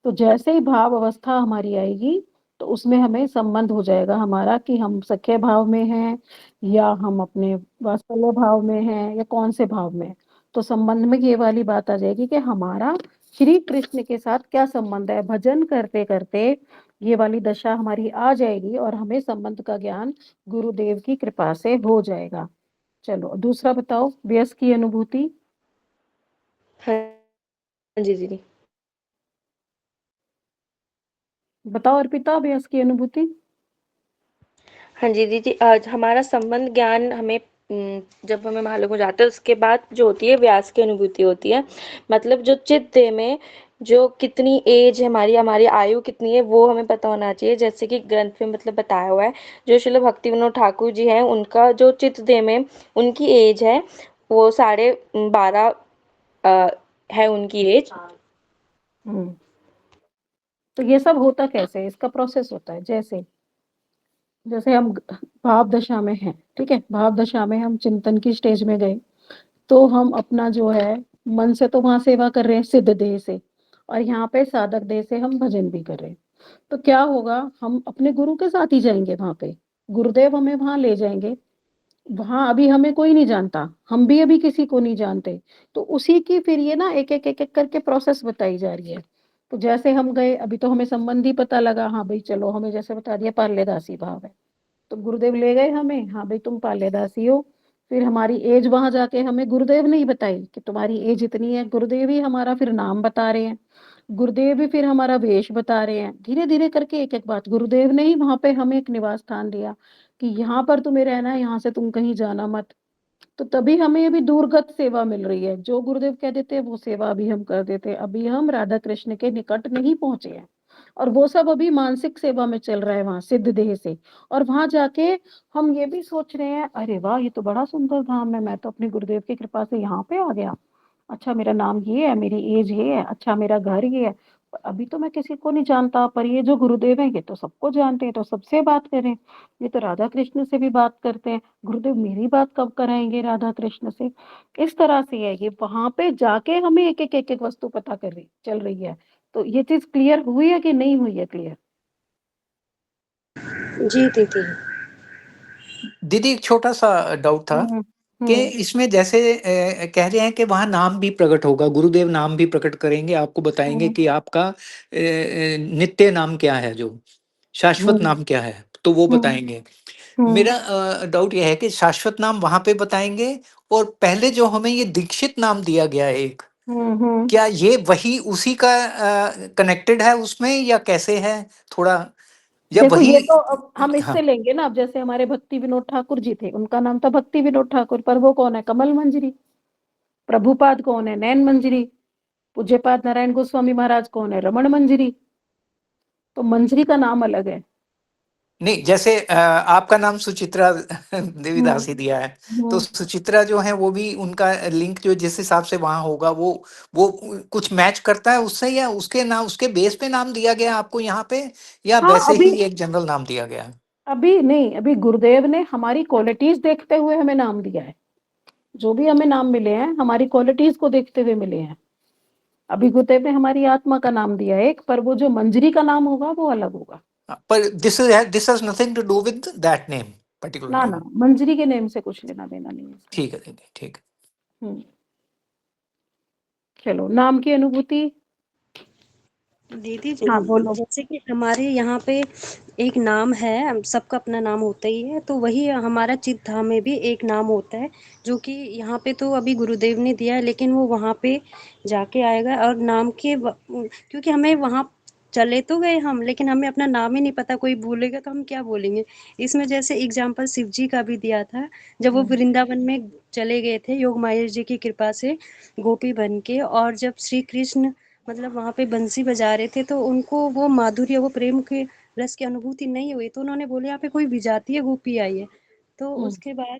तो जैसे ही भाव अवस्था हमारी आएगी, तो उसमें हमें संबंध हो जाएगा हमारा कि हम सख्य भाव में हैं, या हम अपने वात्सल्य भाव में हैं, या कौन से भाव में हैं। तो संबंध में ये वाली बात आ जाएगी कि हमारा श्री कृष्ण के साथ क्या संबंध है। भजन करते करते ये वाली दशा हमारी आ जाएगी, और हमें संबंध का ज्ञान गुरुदेव की कृपा से हो जाएगा। चलो दूसरा बताओ, व्यस की अनुभूति। हाँ जी दीदी। बताओ अर्पिता, व्यस की अनुभूति। हाँ जी दीदी, आज हमारा संबंध ज्ञान हमें जब हमें मालूम हो जाता है, उसके बाद जो होती है व्यास की अनुभूति होती है। मतलब जो चित्त देह में जो कितनी एज है, हमारी हमारी आयु कितनी है, वो हमें पता होना चाहिए। जैसे कि ग्रंथ में मतलब बताया हुआ है, जो श्रील भक्ति विनोद ठाकुर जी हैं, उनका जो चित्त देह में उनकी एज है वो 12.5 है उनकी एज। हम्म। तो ये सब होता कैसे है? इसका प्रोसेस होता है, जैसे जैसे हम भाव दशा में हैं, ठीक है, भाव दशा में हम चिंतन की स्टेज में गए, तो हम अपना जो है मन से तो वहां सेवा कर रहे हैं सिद्ध देह से, और यहाँ पे साधक देह से हम भजन भी कर रहे हैं। तो क्या होगा, हम अपने गुरु के साथ ही जाएंगे वहां पे, गुरुदेव हमें वहां ले जाएंगे। वहां अभी हमें कोई नहीं जानता, हम भी अभी किसी को नहीं जानते। तो उसी की फिर ये ना एक एक एक एक करके प्रोसेस बताई जा रही है। तो जैसे हम गए, अभी तो हमें संबंधी पता लगा, हाँ भाई चलो, हमें जैसे बता दिया पाल्यदासी भाव है, तो गुरुदेव ले गए हमें, हाँ भाई तुम पाल्यदासी हो। फिर हमारी एज वहां जाके हमें गुरुदेव नहीं बताई कि तुम्हारी एज इतनी है, गुरुदेव ही हमारा फिर नाम बता रहे हैं, गुरुदेव भी फिर हमारा वेश बता रहे हैं। धीरे धीरे करके एक एक बात, गुरुदेव ने ही वहां पे हमें एक निवास स्थान दिया कि यहाँ पर तुम्हें रहना है, यहाँ से तुम कहीं जाना मत। तो तभी हमें अभी दूरगत सेवा मिल रही है, जो गुरुदेव कह देते हैं वो सेवा अभी हम कर देते हैं। अभी हम राधा कृष्ण के निकट नहीं पहुंचे हैं, और वो सब अभी मानसिक सेवा में चल रहा है वहां सिद्ध देह से। और वहां जाके हम ये भी सोच रहे हैं, अरे वाह ये तो बड़ा सुंदर धाम है, मैं तो अपने गुरुदेव की कृपा से यहाँ पे आ गया। अच्छा मेरा नाम ये है, मेरी एज ये है, अच्छा मेरा घर ये है। अभी तो मैं किसी को नहीं जानता, पर ये जो गुरुदेव हैं ये तो सबको जानते हैं, तो सबसे बात करें। ये तो राधा कृष्ण से भी बात करते हैं, गुरुदेव मेरी बात कब कराएंगे राधा कृष्ण से। इस तरह से है ये, वहां पे जाके हमें एक एक वस्तु पता कर रही चल रही है। तो ये चीज क्लियर हुई है कि नहीं हुई है क्लियर? जी दीदी। दीदी एक छोटा-सा डाउट था हम्म, कि हम्म, इसमें जैसे कह रहे हैं कि वहाँ नाम भी प्रकट होगा, गुरुदेव नाम भी प्रकट करेंगे, आपको बताएँगे हम्म, कि आपका नित्य नाम क्या है जो, शाश्वत हम्म, नाम क्या है, तो वो हम्म, बताएँगे। हम्म, मेरा डाउट ये है कि शाश्वत नाम वहाँ पे बताएँगे, और पहले जो हमें ये दीक्षित नाम दिया गया है एक, हम्म। क्या ये वही उसी का कनेक्टेड है उसमें, या कैसे है? थोड़ा या देखो वही? ये तो अब हम हाँ, इससे लेंगे ना, अब जैसे हमारे भक्ति विनोद ठाकुर जी थे, उनका नाम था भक्ति विनोद ठाकुर, पर वो कौन है? कमल मंजरी। प्रभुपाद कौन है? नैन मंजरी। पूज्यपाद नारायण गोस्वामी महाराज कौन है? रमण मंजरी। तो मंजरी का नाम अलग है। नहीं, जैसे आपका नाम सुचित्रा देवी दासी दिया है, तो हम्म। सुचित्रा जो है वो भी उनका लिंक जो जिस हिसाब से वहां होगा वो कुछ मैच करता है उससे, या उसके नाम उसके बेस पे नाम दिया गया आपको यहाँ पे, या हाँ वैसे अभी ही एक जनरल नाम दिया गया है? अभी नहीं, अभी गुरुदेव ने हमारी क्वालिटीज देखते हुए हमें नाम दिया है। जो भी हमें नाम मिले हैं हमारी क्वालिटीज को देखते हुए मिले हैं। अभी गुरुदेव ने हमारी आत्मा का नाम दिया है एक, पर वो जो मंजरी का नाम होगा वो अलग होगा। पर this has nothing to do with that name, particular ना ना, नेम। मंजरी के नेम से कुछ लेना देना नहीं है इसका। ठीक है दीदी, ठीक है। हम्म। चलो, नाम की अनुभूति। दीदी हाँ बोलो। जैसे कि हमारे यहाँ पे एक नाम है, हम सबका अपना नाम होता ही है, तो वही हमारा चित्त धाम में भी एक नाम होता है, जो कि यहाँ पे तो अभी गुरुदेव ने दिया है, लेकिन वो वहाँ पे जाके आएगा। और नाम के क्योंकि हमें वहाँ चले तो गए हम, लेकिन हमें अपना नाम ही नहीं पता, कोई बोलेगा तो हम क्या बोलेंगे। इसमें जैसे एग्जाम्पल शिव जी का भी दिया था, जब वो वृंदावन में चले गए थे योग माया जी की कृपा से गोपी बन के, और जब श्री कृष्ण मतलब वहाँ पे बंसी बजा रहे थे, तो उनको वो माधुर्य, वो प्रेम के रस की अनुभूति नहीं हुई, तो उन्होंने बोले यहाँ पे कोई विजातीय गोपी आई है। तो हम्म। उसके बाद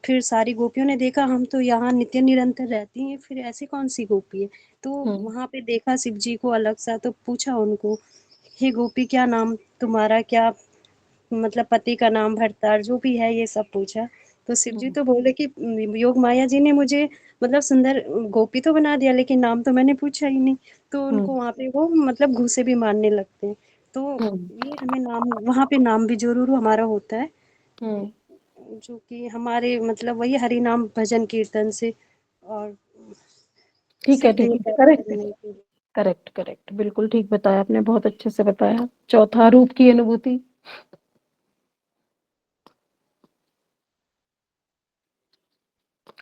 फिर सारी गोपियों ने देखा, हम तो यहाँ नित्य निरंतर रहती हैं, फिर ऐसी कौन सी गोपी है। तो हम्म। वहाँ पे देखा शिव जी को अलग सा, तो पूछा उनको, हे गोपी क्या नाम तुम्हारा, क्या मतलब पति का नाम भरतार जो भी है, ये सब पूछा। तो शिव जी हम्म। तो बोले कि योग माया जी ने मुझे मतलब सुंदर गोपी तो बना दिया, लेकिन नाम तो मैंने पूछा ही नहीं। तो हम्म। उनको वहाँ पे वो मतलब घूसे भी मारने लगते हैं। तो हम्म। ये हमें नाम, वहाँ पे नाम भी जरूर हमारा होता है, हम्म। जो कि हमारे मतलब वही हरि नाम भजन कीर्तन से और ठीक है, ठीक सिद्धि है, प्राप्त करेक्ट है। करने के लिए। करेक्ट करेक्ट, बिल्कुल ठीक बताया आपने, बहुत अच्छे से बताया। चौथा, रूप की अनुभूति।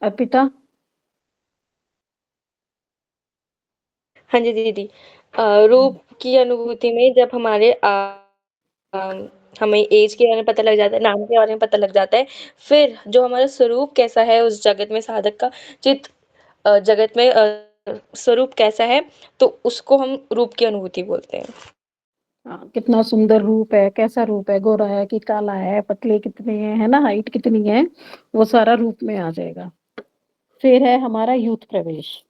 अर्पिता। हाँ जी दीदी। रूप की अनुभूति में जब हमारे हमें एज के बारे में पता लग जाता है, नाम के बारे में पता लग जाता है, फिर जो हमारा स्वरूप कैसा है उस जगत में, साधक का चित्त जगत में स्वरूप कैसा है, तो उसको हम रूप की अनुभूति बोलते हैं। हाँ, कितना सुंदर रूप है, कैसा रूप है, गोरा है कि काला है, पतले कितने हैं, है ना, हाइट कितनी है, वो सारा रूप में आ जाएगा। फिर है हमारा यूथ प्रवेश।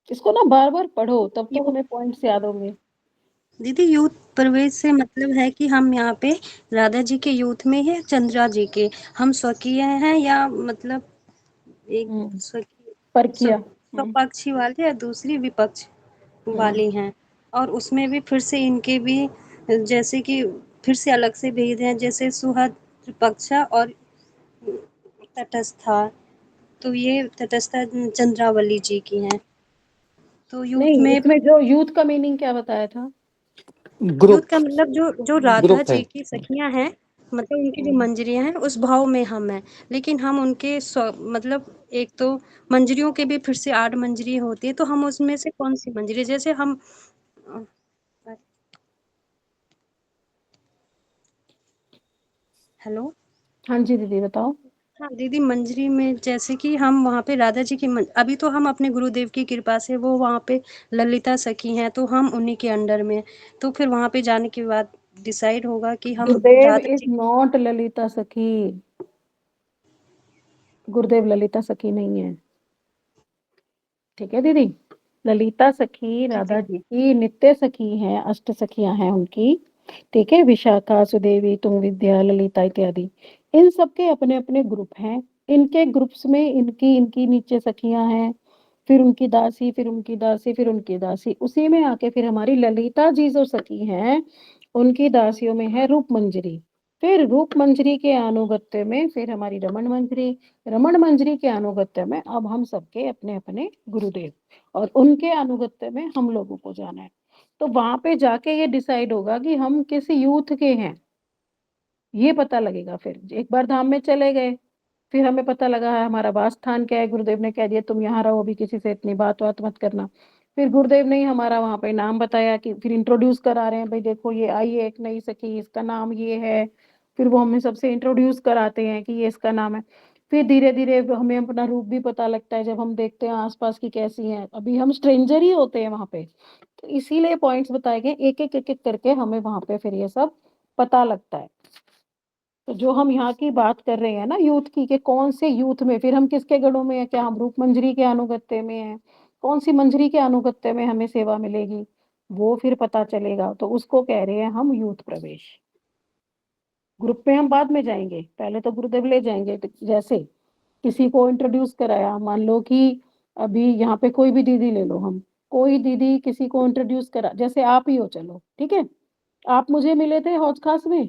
इसको ना बार बार पढ़ो, तब तो हमें पॉइंट्स याद होंगे। दीदी यूथ प्रवेश से मतलब है कि हम यहाँ पे राधा जी के यूथ में है, चंद्रा जी के हम स्वकीय हैं, या मतलब एक स्वकीय पर किया। स्वपक्षी वाले या दूसरी विपक्ष वाली हैं। और उसमें भी फिर से इनके भी जैसे कि फिर से अलग से भेद हैं, जैसे सुहद पक्षा और तटस्था। तो ये तटस्था चंद्रावली जी की हैं। तो यूथ नहीं, में, इसमें जो यूथ का मीनिंग क्या बताया था? यूथ ग्रुप, का मतलब जो जो राधा ग्रुप है। जी की सखियां हैं, मतलब उनकी जो मंजरियां हैं उस भाव में हम हैं, लेकिन हम उनके मतलब एक तो मंजरियों के भी फिर से 8 मंजरी होती है, तो हम उसमें से कौन सी मंजरी, जैसे हम हेलो। हाँ जी दीदी, बताओ। हाँ दीदी, मंजरी में जैसे कि हम वहाँ पे राधा जी की अभी तो हम अपने गुरुदेव की कृपा से वो वहाँ पे ललिता सखी हैं, तो हम उन्हीं के अंडर में, तो फिर वहाँ पे जाने के बाद डिसाइड होगा कि हम गुरुदेव राधा इज जी। नॉट ललिता सखी। गुरुदेव ललिता सखी नहीं है। ठीक है दीदी। ललिता सखी जी राधा जी। जी की नित्य सखी हैं, अष्ट सखियां हैं उनकी। ठीक है, विशाखा, सुदेवी, तुंग विद्या, ललिता इत्यादि। इन सबके अपने अपने ग्रुप हैं। इनके ग्रुप्स में इनकी इनकी नीचे सखियां हैं, फिर उनकी दासी, फिर उनकी दासी, फिर उनकी दासी, उसी में आके फिर हमारी ललिता जी जो सखी हैं, उनकी दासियों में है रूप मंजरी। फिर रूप मंजरी के अनुगत्य में फिर हमारी रमण मंजरी। रमण मंजरी के अनुगत्य में अब हम सबके अपने अपने गुरुदेव, और उनके अनुगत्य में हम लोगों को जाना है। तो वहां पे जाके ये डिसाइड होगा कि हम किस यूथ के हैं, ये पता लगेगा। फिर एक बार धाम में चले गए, फिर हमें पता लगा है हमारा वास स्थान क्या है, गुरुदेव ने कह दिया तुम यहाँ रहो, अभी किसी से इतनी बात बात मत करना। फिर गुरुदेव ने ही हमारा वहां पे नाम बताया कि फिर इंट्रोड्यूस करा रहे हैं, भाई देखो ये आई है एक नई सखी, इसका नाम ये है। फिर वो हमें सबसे इंट्रोड्यूस कराते हैं कि ये इसका नाम है। फिर धीरे धीरे हमें अपना रूप भी पता लगता है जब हम देखते हैं आसपास की कैसी हैं, अभी हम स्ट्रेंजर ही होते हैं वहां पे। तो इसीलिए पॉइंट्स बताए गए, एक एक करके हमें वहां पे फिर ये सब पता लगता है। तो जो हम यहाँ की बात कर रहे हैं ना यूथ की, कि कौन से यूथ में फिर हम किसके गणों में है, क्या हम रूप मंजरी के अनुगत्य में है, कौन सी मंजरी के अनुगत्य में हमें सेवा मिलेगी, वो फिर पता चलेगा। तो उसको कह रहे हैं हम यूथ प्रवेश। ग्रुप में हम बाद में जाएंगे, पहले तो गुरुदेव ले जाएंगे। तो जैसे किसी को इंट्रोड्यूस कराया, मान लो कि अभी यहाँ पे कोई भी दीदी ले लो, हम कोई दीदी किसी को इंट्रोड्यूस करा, जैसे आप ही हो, चलो ठीक है, आप मुझे मिले थे हौज खास में,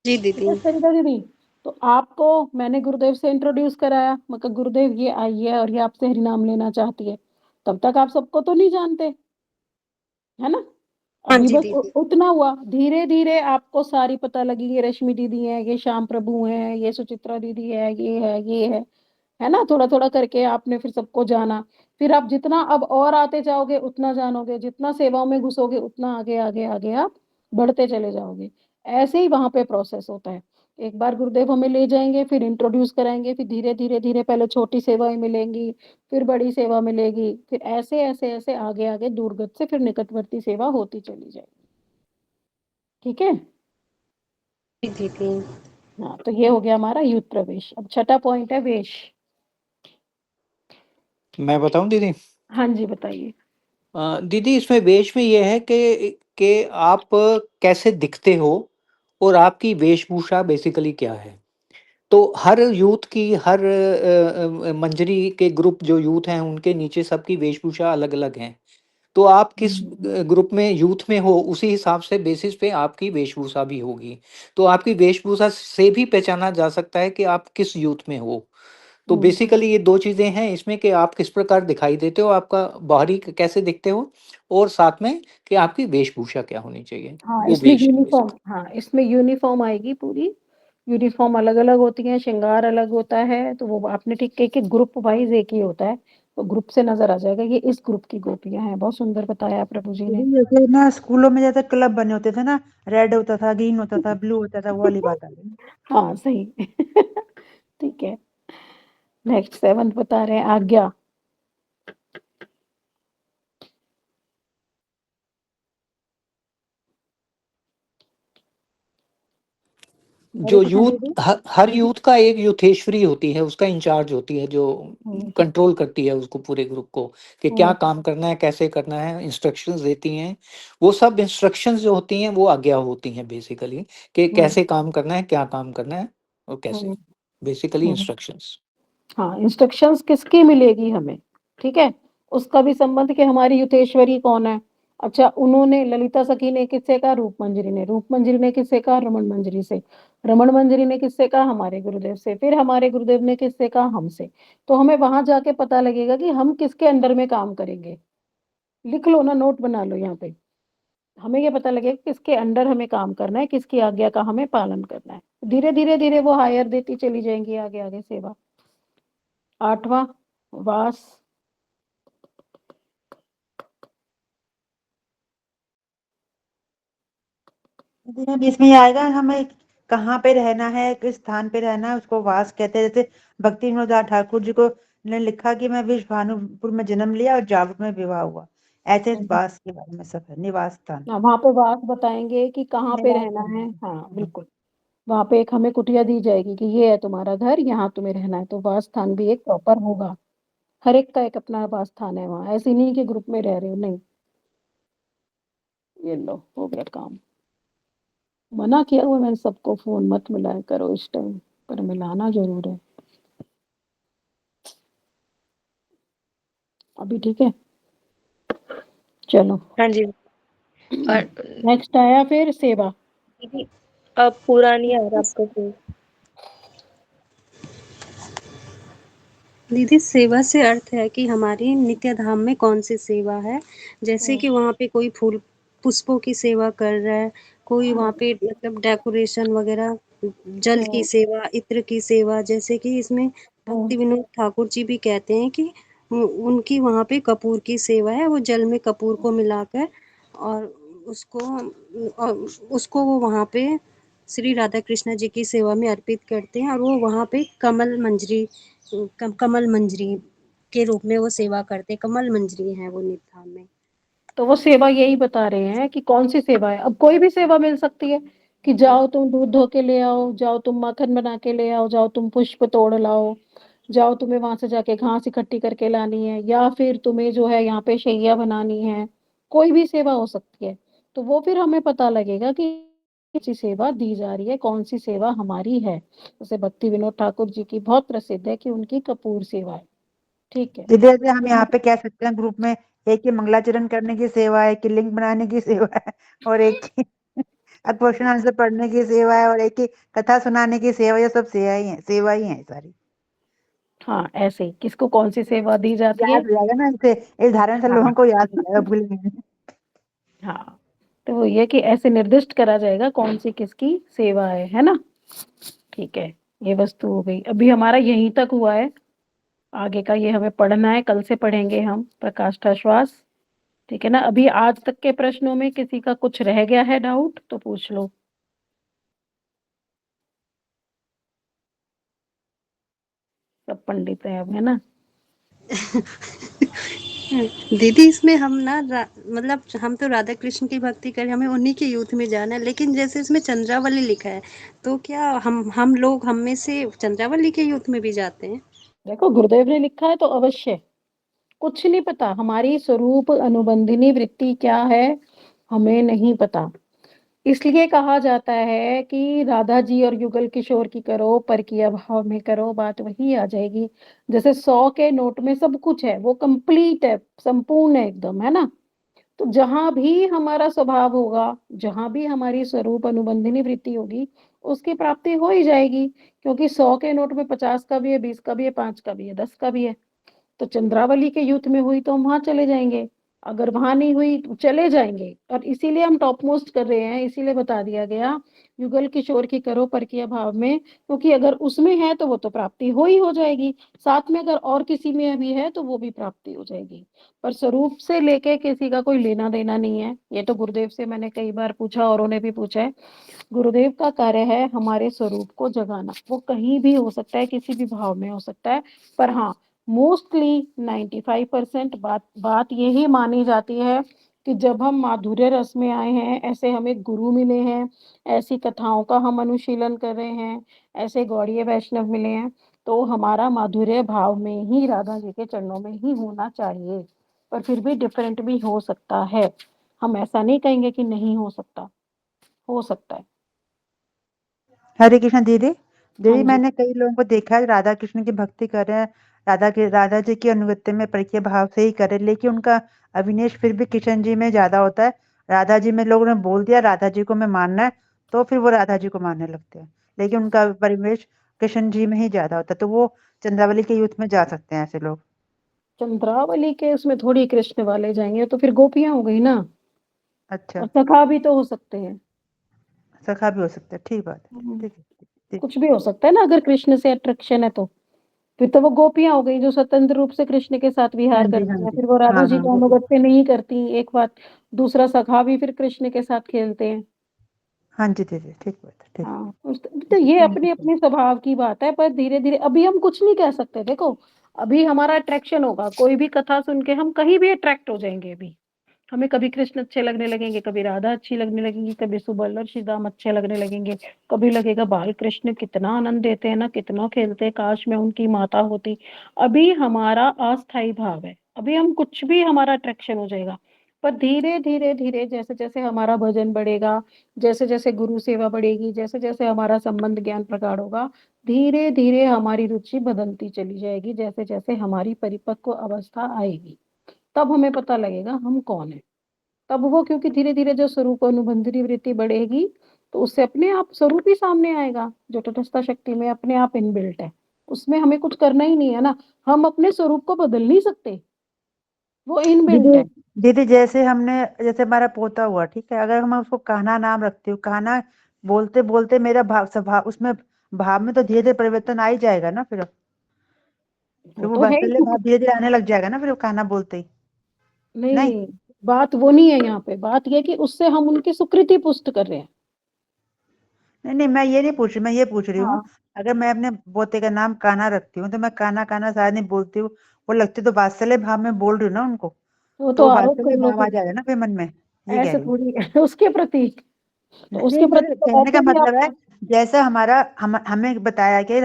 जी ठीक दीदी। है सरिता दीदी। तो आपको मैंने गुरुदेव से इंट्रोड्यूस कराया, मतलब गुरुदेव ये आई है और ये आपसे हरि नाम लेना चाहती है। तब तक आप सबको तो नहीं जानते, है ना। हाँ अभी जी बस दीदी। उतना हुआ, धीरे धीरे आपको सारी पता लगी, ये रश्मि दीदी है, ये श्याम प्रभु है, ये सुचित्रा दीदी है, ये है, ये है ना। थोड़ा थोड़ा करके आपने फिर सबको जाना। फिर आप जितना अब और आते जाओगे उतना जानोगे, जितना सेवाओं में घुसोगे उतना आगे आगे आगे आप बढ़ते चले जाओगे। ऐसे ही वहां पे प्रोसेस होता है। एक बार गुरुदेव हमें ले जाएंगे, फिर इंट्रोड्यूस कराएंगे, फिर धीरे धीरे धीरे पहले छोटी सेवाएं मिलेंगी, फिर बड़ी सेवा मिलेगी, फिर ऐसे ऐसे ऐसे आगे आगे दूरगत से फिर निकटवर्ती सेवा होती चली जाएगी। ठीक है। जी दीदी। हाँ, तो ये हो गया हमारा यूथ प्रवेश। अब छठा पॉइंट है वेश। मैं बताऊं दीदी? हाँ जी, बताइए। दीदी इसमें वेश में ये है कि आप कैसे दिखते हो और आपकी वेशभूषा बेसिकली क्या है। तो हर यूथ की हर मंजरी के ग्रुप जो यूथ हैं उनके नीचे सबकी वेशभूषा अलग-अलग हैं। तो आप किस ग्रुप में यूथ में हो उसी हिसाब से बेसिस पे आपकी वेशभूषा भी होगी। तो आपकी वेशभूषा से भी पहचाना जा सकता है कि आप किस यूथ में हो। तो हम्म, बेसिकली ये 2 चीज़ें हैं इसमें कि आप किस प्रकार दिखाई देते हो, आपका बाहरी कैसे दिखते हो और साथ में कि आपकी वेशभूषा क्या होनी चाहिए। हाँ, वो इसमें वेश है यूनिफॉर्म, बेसिकली। हाँ इसमें यूनिफॉर्म आएगी पूरी। यूनिफॉर्म अलग अलग होती है, श्रृंगार अलग होता है, तो वो आपने ठीक, एक एक ग्रुप वाइज एक ही होता है। तो ग्रुप से नजर आ जाएगा ये इस ग्रुप की गोपियां हैं। बहुत सुंदर बताया प्रभु जी ने। दीदी जैसे ना स्कूलों में जैसे क्लब बने होते थे ना, रेड होता था, ग्रीन होता था, ब्लू होता था, वो वाली बात आ गई। हाँ सही। ठीक है। नेक्स्ट सेवंथ बता रहे हैं आज्ञा। हरे जो कृष्ण यूथ दीदी। हर यूथ का एक यूथेश्वरी होती है, उसका इंचार्ज होती है जो हम्म, कंट्रोल करती है उसको पूरे ग्रुप को कि क्या हम्म, काम करना है, कैसे करना है, इंस्ट्रक्शंस देती हैं। वो सब इंस्ट्रक्शंस जो होती हैं वो आज्ञा होती हैं बेसिकली कि हम्म, कैसे काम करना है, क्या काम करना है और कैसे। हम्म, बेसिकली हम्म। इंस्ट्रक्शंस। हाँ, इंस्ट्रक्शंस किसकी मिलेगी हमें, ठीक है। उसका भी संबंध कि हमारी युतेश्वरी कौन है। अच्छा, उन्होंने ललिता सखी ने किससे कहा, रूप मंजरी ने। रूप मंजरी ने किससे कहा, रमन मंजरी से। रमन मंजरी ने किससे कहा, हमारे गुरुदेव से। फिर हमारे गुरुदेव ने किससे कहा, हमसे। तो हमें वहां जाके पता लगेगा कि हम किसके अंडर में काम करेंगे। लिख लो ना, नोट बना लो यहाँ पे। हमें ये पता लगेगा कि किसके अंडर हमें काम करना है, किसकी आज्ञा का हमें पालन करना है। धीरे धीरे धीरे वो हायर देती चली जाएंगी आगे आगे सेवा। आठवां, वास। दीदी अब इसमें ये आएगा हमें कहाँ पे रहना है, किस स्थान पे रहना है, उसको वास कहते हैं। जैसे भक्ति विनोद दास ठाकुर जी को ने लिखा कि मैं विश्व भानुपुर में जन्म लिया और जागृत में विवाह हुआ। ऐसे वास के बारे में सब है, निवास स्थान। हाँ, वहां पे वास बताएंगे कि कहाँ पे निवास रहना है। स्थान। हाँ बिल्कुल। वहां पे एक हमें कुटिया दी जाएगी कि ये है तुम्हारा घर, यहाँ तुम्हें रहना है। तो वास स्थान भी एक प्रॉपर होगा। हर एक का एक अपना वास स्थान है वहाँ, ऐसे नहीं कि ग्रुप में रह रहे हो, नहीं। ये लो, हो गया काम। मना किया हुआ मैंने सबको, फोन मत मिलाया करो इस टाइम, पर मिलाना जरूर है। अभी ठीक है, चलो। हाँ जी। और नेक्स्ट आया फिर सेवा। दीदी अब पूरा नहीं आ रहा आपका कोई। दीदी सेवा से अर्थ है कि हमारी नित्य धाम में कौन सी सेवा है। जैसे कि वहाँ पे कोई फूल पुष्पों की सेवा कर रहा है, कोई वहाँ पे मतलब डेकोरेशन वगैरह, जल की सेवा, इत्र की सेवा। जैसे कि इसमें भक्ति विनोद ठाकुर जी भी कहते हैं कि उनकी वहाँ पे कपूर की सेवा है, वो जल में कपूर को मिलाकर और उसको उसको वो वहाँ पे श्री राधा कृष्ण जी की सेवा में अर्पित करते हैं और वो वहाँ पे कमल मंजरी के रूप में वो सेवा करते हैं। कमल मंजरी है वो नित्था में। तो वो सेवा यही बता रहे हैं कि कौन सी सेवा है। अब कोई भी सेवा मिल सकती है कि जाओ तुम दूध धो के ले आओ, जाओ तुम माखन बना के ले आओ, जाओ तुम पुष्प तोड़ लाओ, जाओ तुम्हें वहां से जाके घास इकट्ठी करके लानी है, या फिर तुम्हें जो है यहाँ पे शैया बनानी है। कोई भी सेवा हो सकती है। तो वो फिर हमें पता लगेगा कि कौन सी सेवा दी जा रही है, कौन सी सेवा हमारी है। जैसे भक्ति विनोद ठाकुर जी की बहुत प्रसिद्ध है कि उनकी कपूर सेवा है। ठीक है। दीदी जैसे हम यहाँ पे कह सकते हैं ग्रुप में, एक की मंगलाचरण करने की सेवा है, एक की लिंक बनाने की सेवा है, और एक की क्वेश्चन आंसर पढ़ने की सेवा है, और एक की कथा सुनाने की सेवा। ये सब सेवा ही है सारी। हाँ, ऐसे ही किसको कौन सी सेवा दी जाती है। याद हो जाएगा ना, इसे इस धारण से हाँ लोगों को याद हो जाएगा, भूलेंगे नहीं। हाँ, तो वो ये कि ऐसे निर्दिष्ट करा जाएगा कौन सी किसकी सेवा है ना। ठीक है, ये वस्तु हो गई। अभी हमारा यहीं तक हुआ है, आगे का ये हमें पढ़ना है, कल से पढ़ेंगे हम प्रकाष्ठा श्वास। ठीक है ना। अभी आज तक के प्रश्नों में किसी का कुछ रह गया है डाउट तो पूछ लो। सब पंडित है अब, है ना। दीदी इसमें हम ना मतलब हम तो राधा कृष्ण की भक्ति करें, हमें उन्हीं के यूथ में जाना है, लेकिन जैसे इसमें चंद्रावली लिखा है तो क्या हम लोग हम में से चंद्रावली के यूथ में भी जाते हैं? देखो गुरुदेव ने लिखा है तो अवश्य। कुछ नहीं पता हमारी स्वरूप अनुबंधिनी वृत्ति क्या है, हमें नहीं पता। इसलिए कहा जाता है कि राधा जी और युगल किशोर की करो, पर की अभाव में करो, बात वही आ जाएगी। जैसे 100 के नोट में सब कुछ है, वो कंप्लीट है, संपूर्ण है एकदम, है ना। तो जहां भी हमारा स्वभाव होगा, जहां भी हमारी स्वरूप अनुबंधिनी वृत्ति होगी, उसकी प्राप्ति हो ही जाएगी। क्योंकि 100 के नोट में 50 का भी है, 20 का भी है, 5 का भी है, 10 का भी है। तो चंद्रावली के युद्ध में हुई तो हम वहां चले जाएंगे, अगर वहां नहीं हुई तो चले जाएंगे। और इसीलिए हम टॉप मोस्ट कर रहे हैं, इसीलिए बता दिया गया युगल किशोर की करो पर की अभाव में, क्योंकि अगर उसमें है तो वो तो प्राप्ति हो जाएगी। साथ में अगर और किसी में भी है तो वो भी प्राप्ति हो जाएगी। पर स्वरूप से लेके किसी का कोई लेना देना नहीं है। ये तो गुरुदेव से मैंने कई बार पूछा, औरों ने भी पूछा है। गुरुदेव का कार्य है हमारे स्वरूप को जगाना। वो कहीं भी हो सकता है, किसी भी भाव में हो सकता है। पर हाँ, मोस्टली 95% बात यही मानी जाती है कि जब हम माधुर्य रस में आए हैं, ऐसे हमें गुरु मिले हैं, ऐसी कथाओं का हम अनुशीलन कर रहे हैं, ऐसे गौड़ीय वैष्णव मिले हैं, तो हमारा माधुर्य भाव में ही राधा जी के चरणों में ही होना चाहिए। पर फिर भी डिफरेंट भी हो सकता है, हम ऐसा नहीं कहेंगे कि नहीं हो सकता, हो सकता है। हरे कृष्ण दीदी। हाँ दीदी जी। मैंने कई लोगों को देखा है राधा कृष्ण की भक्ति कर रहे हैं, राधा जी की अनुगत्य में परकीय भाव से ही कर रहे हैं, लेकिन उनका अभिनिवेश फिर भी कृष्ण जी में ज्यादा होता है। राधा जी में लोगों ने बोल दिया राधा जी को मैं मानना है, तो फिर वो राधा जी को मानने लगते हैं, लेकिन उनका परिवेश कृष्ण जी में ही ज्यादा होता है। तो वो चंद्रावली के युद्ध में जा सकते हैं ऐसे लोग। चंद्रावली के उसमें थोड़ी कृष्ण वाले जाएंगे, तो फिर गोपियां हो गई ना। अच्छा, और सखा भी तो हो सकते हैं। सखा भी हो सकता है, ठीक बात है। हम्म, ठीक है, ठीक। कुछ भी हो सकता है ना, अगर कृष्ण से अट्रैक्शन है तो फिर तो वो गोपियां हो गई जो स्वतंत्र रूप से कृष्ण के साथ हाँ विहार जी, हाँ करती हैं, जी। फिर वो राधा हाँ, जी हाँ, का अनुगत्य नहीं करती, एक बात। दूसरा, सखा भी फिर कृष्ण के साथ खेलते हैं। हाँ जी दीदी, ठीक बात है, ठीक। हाँ, तो ये अपने अपने स्वभाव की बात है। पर धीरे धीरे अभी हम कुछ नहीं कह सकते। देखो, अभी हमारा अट्रैक्शन होगा, कोई भी कथा सुन के हम कहीं भी अट्रैक्ट हो जाएंगे। अभी हमें कभी कृष्ण अच्छे लगने लगेंगे, कभी राधा अच्छी लगने लगेंगी, कभी सुबल और श्री राम अच्छे लगने लगेंगे, कभी लगेगा बाल कृष्ण कितना आनंद देते हैं ना, कितना खेलते हैं, काश मैं उनकी माता होती। अभी हमारा अस्थाई भाव है, अभी हम कुछ भी हमारा अट्रैक्शन हो जाएगा। पर धीरे धीरे धीरे जैसे जैसे हमारा भजन बढ़ेगा, जैसे जैसे गुरु सेवा बढ़ेगी, जैसे जैसे हमारा संबंध ज्ञान प्रगाढ़ होगा, धीरे धीरे हमारी रुचि बदलती चली जाएगी। जैसे जैसे हमारी परिपक्व अवस्था आएगी, तब हमें पता लगेगा हम कौन है। तब वो, क्योंकि धीरे धीरे जो स्वरूप अनुबंधिनी वृत्ति बढ़ेगी, तो उससे अपने आप स्वरूप ही सामने आएगा, जो तटस्थ शक्ति में अपने आप इनबिल्ट है। उसमें हमें कुछ करना ही नहीं है ना। हम अपने स्वरूप को बदल नहीं सकते, वो दीदी इनबिल्ट है। दीदी जैसे हमारा पोता हुआ, ठीक है, अगर हम उसको कान्हा नाम रखते हो, कान्हा बोलते बोलते मेरा भाव स्वभाव उसमें भाव में तो धीरे धीरे परिवर्तन आ ही जाएगा ना फिर। फिर वो तो है वात्सल्य ही। भाव धीरे-धीरे आने लग जाएगा ना फिर वो कान्हा बोलते ही। नहीं? नहीं, बात वो नहीं है यहाँ पे, बात ये कि उससे हम उनकी सुकृति पुष्ट कर रहे हैं। नहीं, मैं ये नहीं पूछ रही, मैं ये पूछ रही हूँ, हाँ। अगर मैं अपने पोते का नाम कान्हा रखती हूँ, तो मैं कान्हा शायद नहीं बोलती हूँ, वो लगते तो वात्सल्य भाव में बोल रही हूँ ना उनको, वो तो तो आरोप वात्सल्य कर लो भाव आ फिर, जाएगा ना फिर मन में, ये कह ऐसे रही हूँ। थोड़ी उसके प्रति, तो नहीं, उसके मेरे प्रति तो कहने का वैसे भी मतलब है, आप। जैसा हमें बताया कि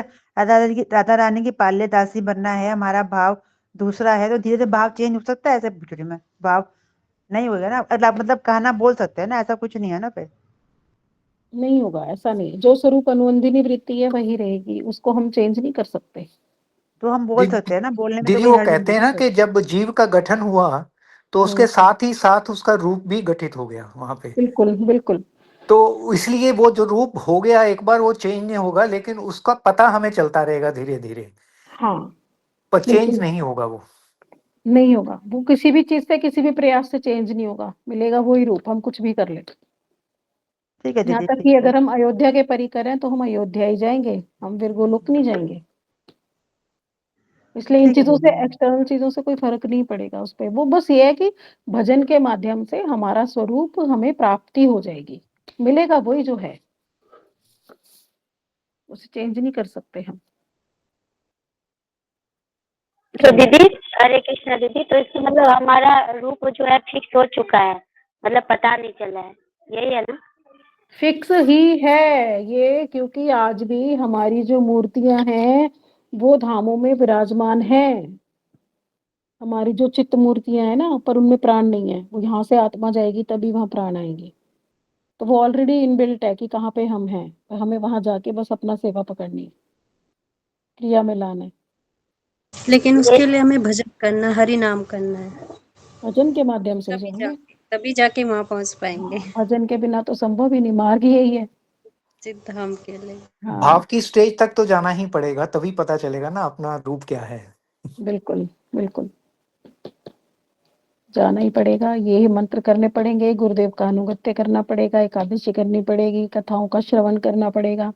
राधा रानी की पाल्य दासी बनना है, हमारा भाव दूसरा है, तो धीरे-धीरे भाव चेंज हो सकता है, ऐसे पूछ रही हूँ मैं। भाव नहीं होगा ना, मतलब कान्हा बोल सकते हैं ना, ऐसा कुछ नहीं है ना फिर? नहीं होगा, ऐसा नहीं, जो स्वरूप अनुवंदिनी वृत्ति है वही रहेगी, उसको हम चेंज नहीं कर सकते। तो हम बोल सकते हैं ना, बोलने में तो दीदी कोई वो हर्ज नहीं कहते है हैं ना ना फिर। कि जब जीव का गठन हुआ तो उसके हम्म, साथ ही साथ उसका रूप भी गठित हो गया वहां पे। बिल्कुल बिल्कुल। तो इसलिए वो जो रूप हो गया एक बार वो चेंज नहीं होगा, लेकिन उसका पता हमें चलता रहेगा धीरे धीरे, हाँ पर चेंज बिल्कुल, नहीं होगा वो। नहीं होगा वो, किसी भी चीज से किसी भी प्रयास से चेंज नहीं होगा, मिलेगा वही रूप, हम कुछ भी कर ले। ठीक है यहाँ दीदी, तक ठीक कि है। अगर हम अयोध्या के परिकर हैं तो हम अयोध्या ही जाएंगे, हम फिर गोलोक नहीं जाएंगे। इसलिए इन ठीक है चीजों से, दीदी। एक्सटर्नल चीजों से कोई फर्क नहीं पड़ेगा उस पे, वो बस ये है कि भजन के माध्यम से हमारा स्वरूप हमें प्राप्ति हो जाएगी, मिलेगा वही जो है, उसे चेंज नहीं कर सकते हम। तो दीदी, हरे कृष्णा दीदी, तो इसका मतलब हमारा रूप जो है फिक्स हो चुका है, मतलब पता नहीं चला है, यही है ना? फिक्स ही है ये, क्योंकि आज भी हमारी जो मूर्तियां हैं वो धामों में विराजमान हैं। हमारी जो चित्त मूर्तियां हैं ना, पर उनमें प्राण नहीं है, वो यहाँ से आत्मा जाएगी तभी वहां प्राण आएंगे। तो वो ऑलरेडी इनबिल्ट है कि कहाँ पे हम हैं, तो हमें वहां जाके बस अपना सेवा पकड़नी है, क्रिया में लाना है। लेकिन ये उसके लिए हमें भजन करना, हरि नाम करना है, भजन के माध्यम से ही तभी जाएंगे। जाके तभी जाके वहाँ पहुँच पाएंगे हाँ, भजन के बिना तो संभव ही नहीं, मार्ग ही यही है। सिद्ध धाम के लिए। हाँ भाव की स्टेज तक तो जाना ही पड़ेगा, तभी पता चलेगा ना अपना रूप क्या है। बिल्कुल बिल्कुल, जाना ही पड़ेगा, यही मंत्र करने पड़ेंगे, गुरुदेव का अनुगत्य करना पड़ेगा, एकादशी करनी पड़ेगी, कथाओं का श्रवण करना पड़ेगा,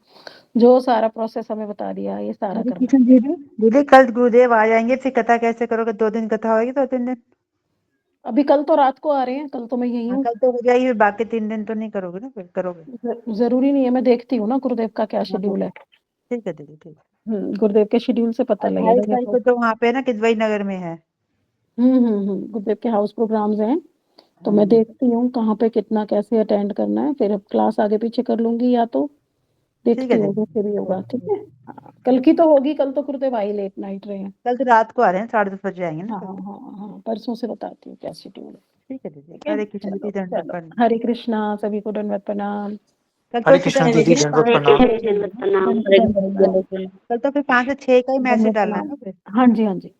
जो सारा प्रोसेस हमें बता दिया ये सारा हरे करना कृष्ण है। दीदी, दीदी कल गुरुदेव आ जाएंगे, फिर कथा कैसे करोगे? 2 दिन कथा होगी, 2-3 दिन? अभी कल तो रात को आ रहे हैं, कल तो मैं यही हाँ, हूँ। कल तो हो जाएगी, फिर बाकी 3 दिन तो नहीं करोगे ना, फिर करोगे? जरूरी नहीं है, मैं देखती हूँ ना गुरुदेव का क्या हाँ, हाँ, शेड्यूल है। ठीक है दीदी, ठीक है। गुरुदेव के शेड्यूल से पता लगेगा 28 ये तारीख तो। को तो वहाँ पे ना किदवई नगर में है। गुरुदेव के हाउस प्रोग्राम्स हैं, तो मैं हम्म, देखती हूँ कहाँ पे कितना कैसे अटेंड करना है, फिर अब क्लास आगे पीछे कर लूंगी, या तो ठीक देखती है हूँ दीदी, जैसे भी होगा, ठीक ओके। है। हाँ, कल की तो होगी, कल तो गुरुदेव आई लेट नाइट रहे हैं। कल तो रात को आ रहे हैं, 10:30 बजे आएंगे ना हाँ कल हाँ तो। हाँ हाँ, परसों से बताती हूँ क्या शेड्यूल है। ठीक है दीदी, ठीक है, हरे कृष्ण चलो दीदी, दंडवत चलो, प्रणाम। हरे कृष्णा, सभी को दंडवत प्रणाम। कल तो हरे सीधा कृष्णा हरे दीदी, कृष्ण, दंडवत हरे प्रणाम। कृष्ण, दंडवत प्रणाम। दंडवत प्रणाम। कल तो फिर 5 से 6 का ही मैसेज दंडवत डालना है प्रणाम। ना फिर। हाँ जी हाँ जी।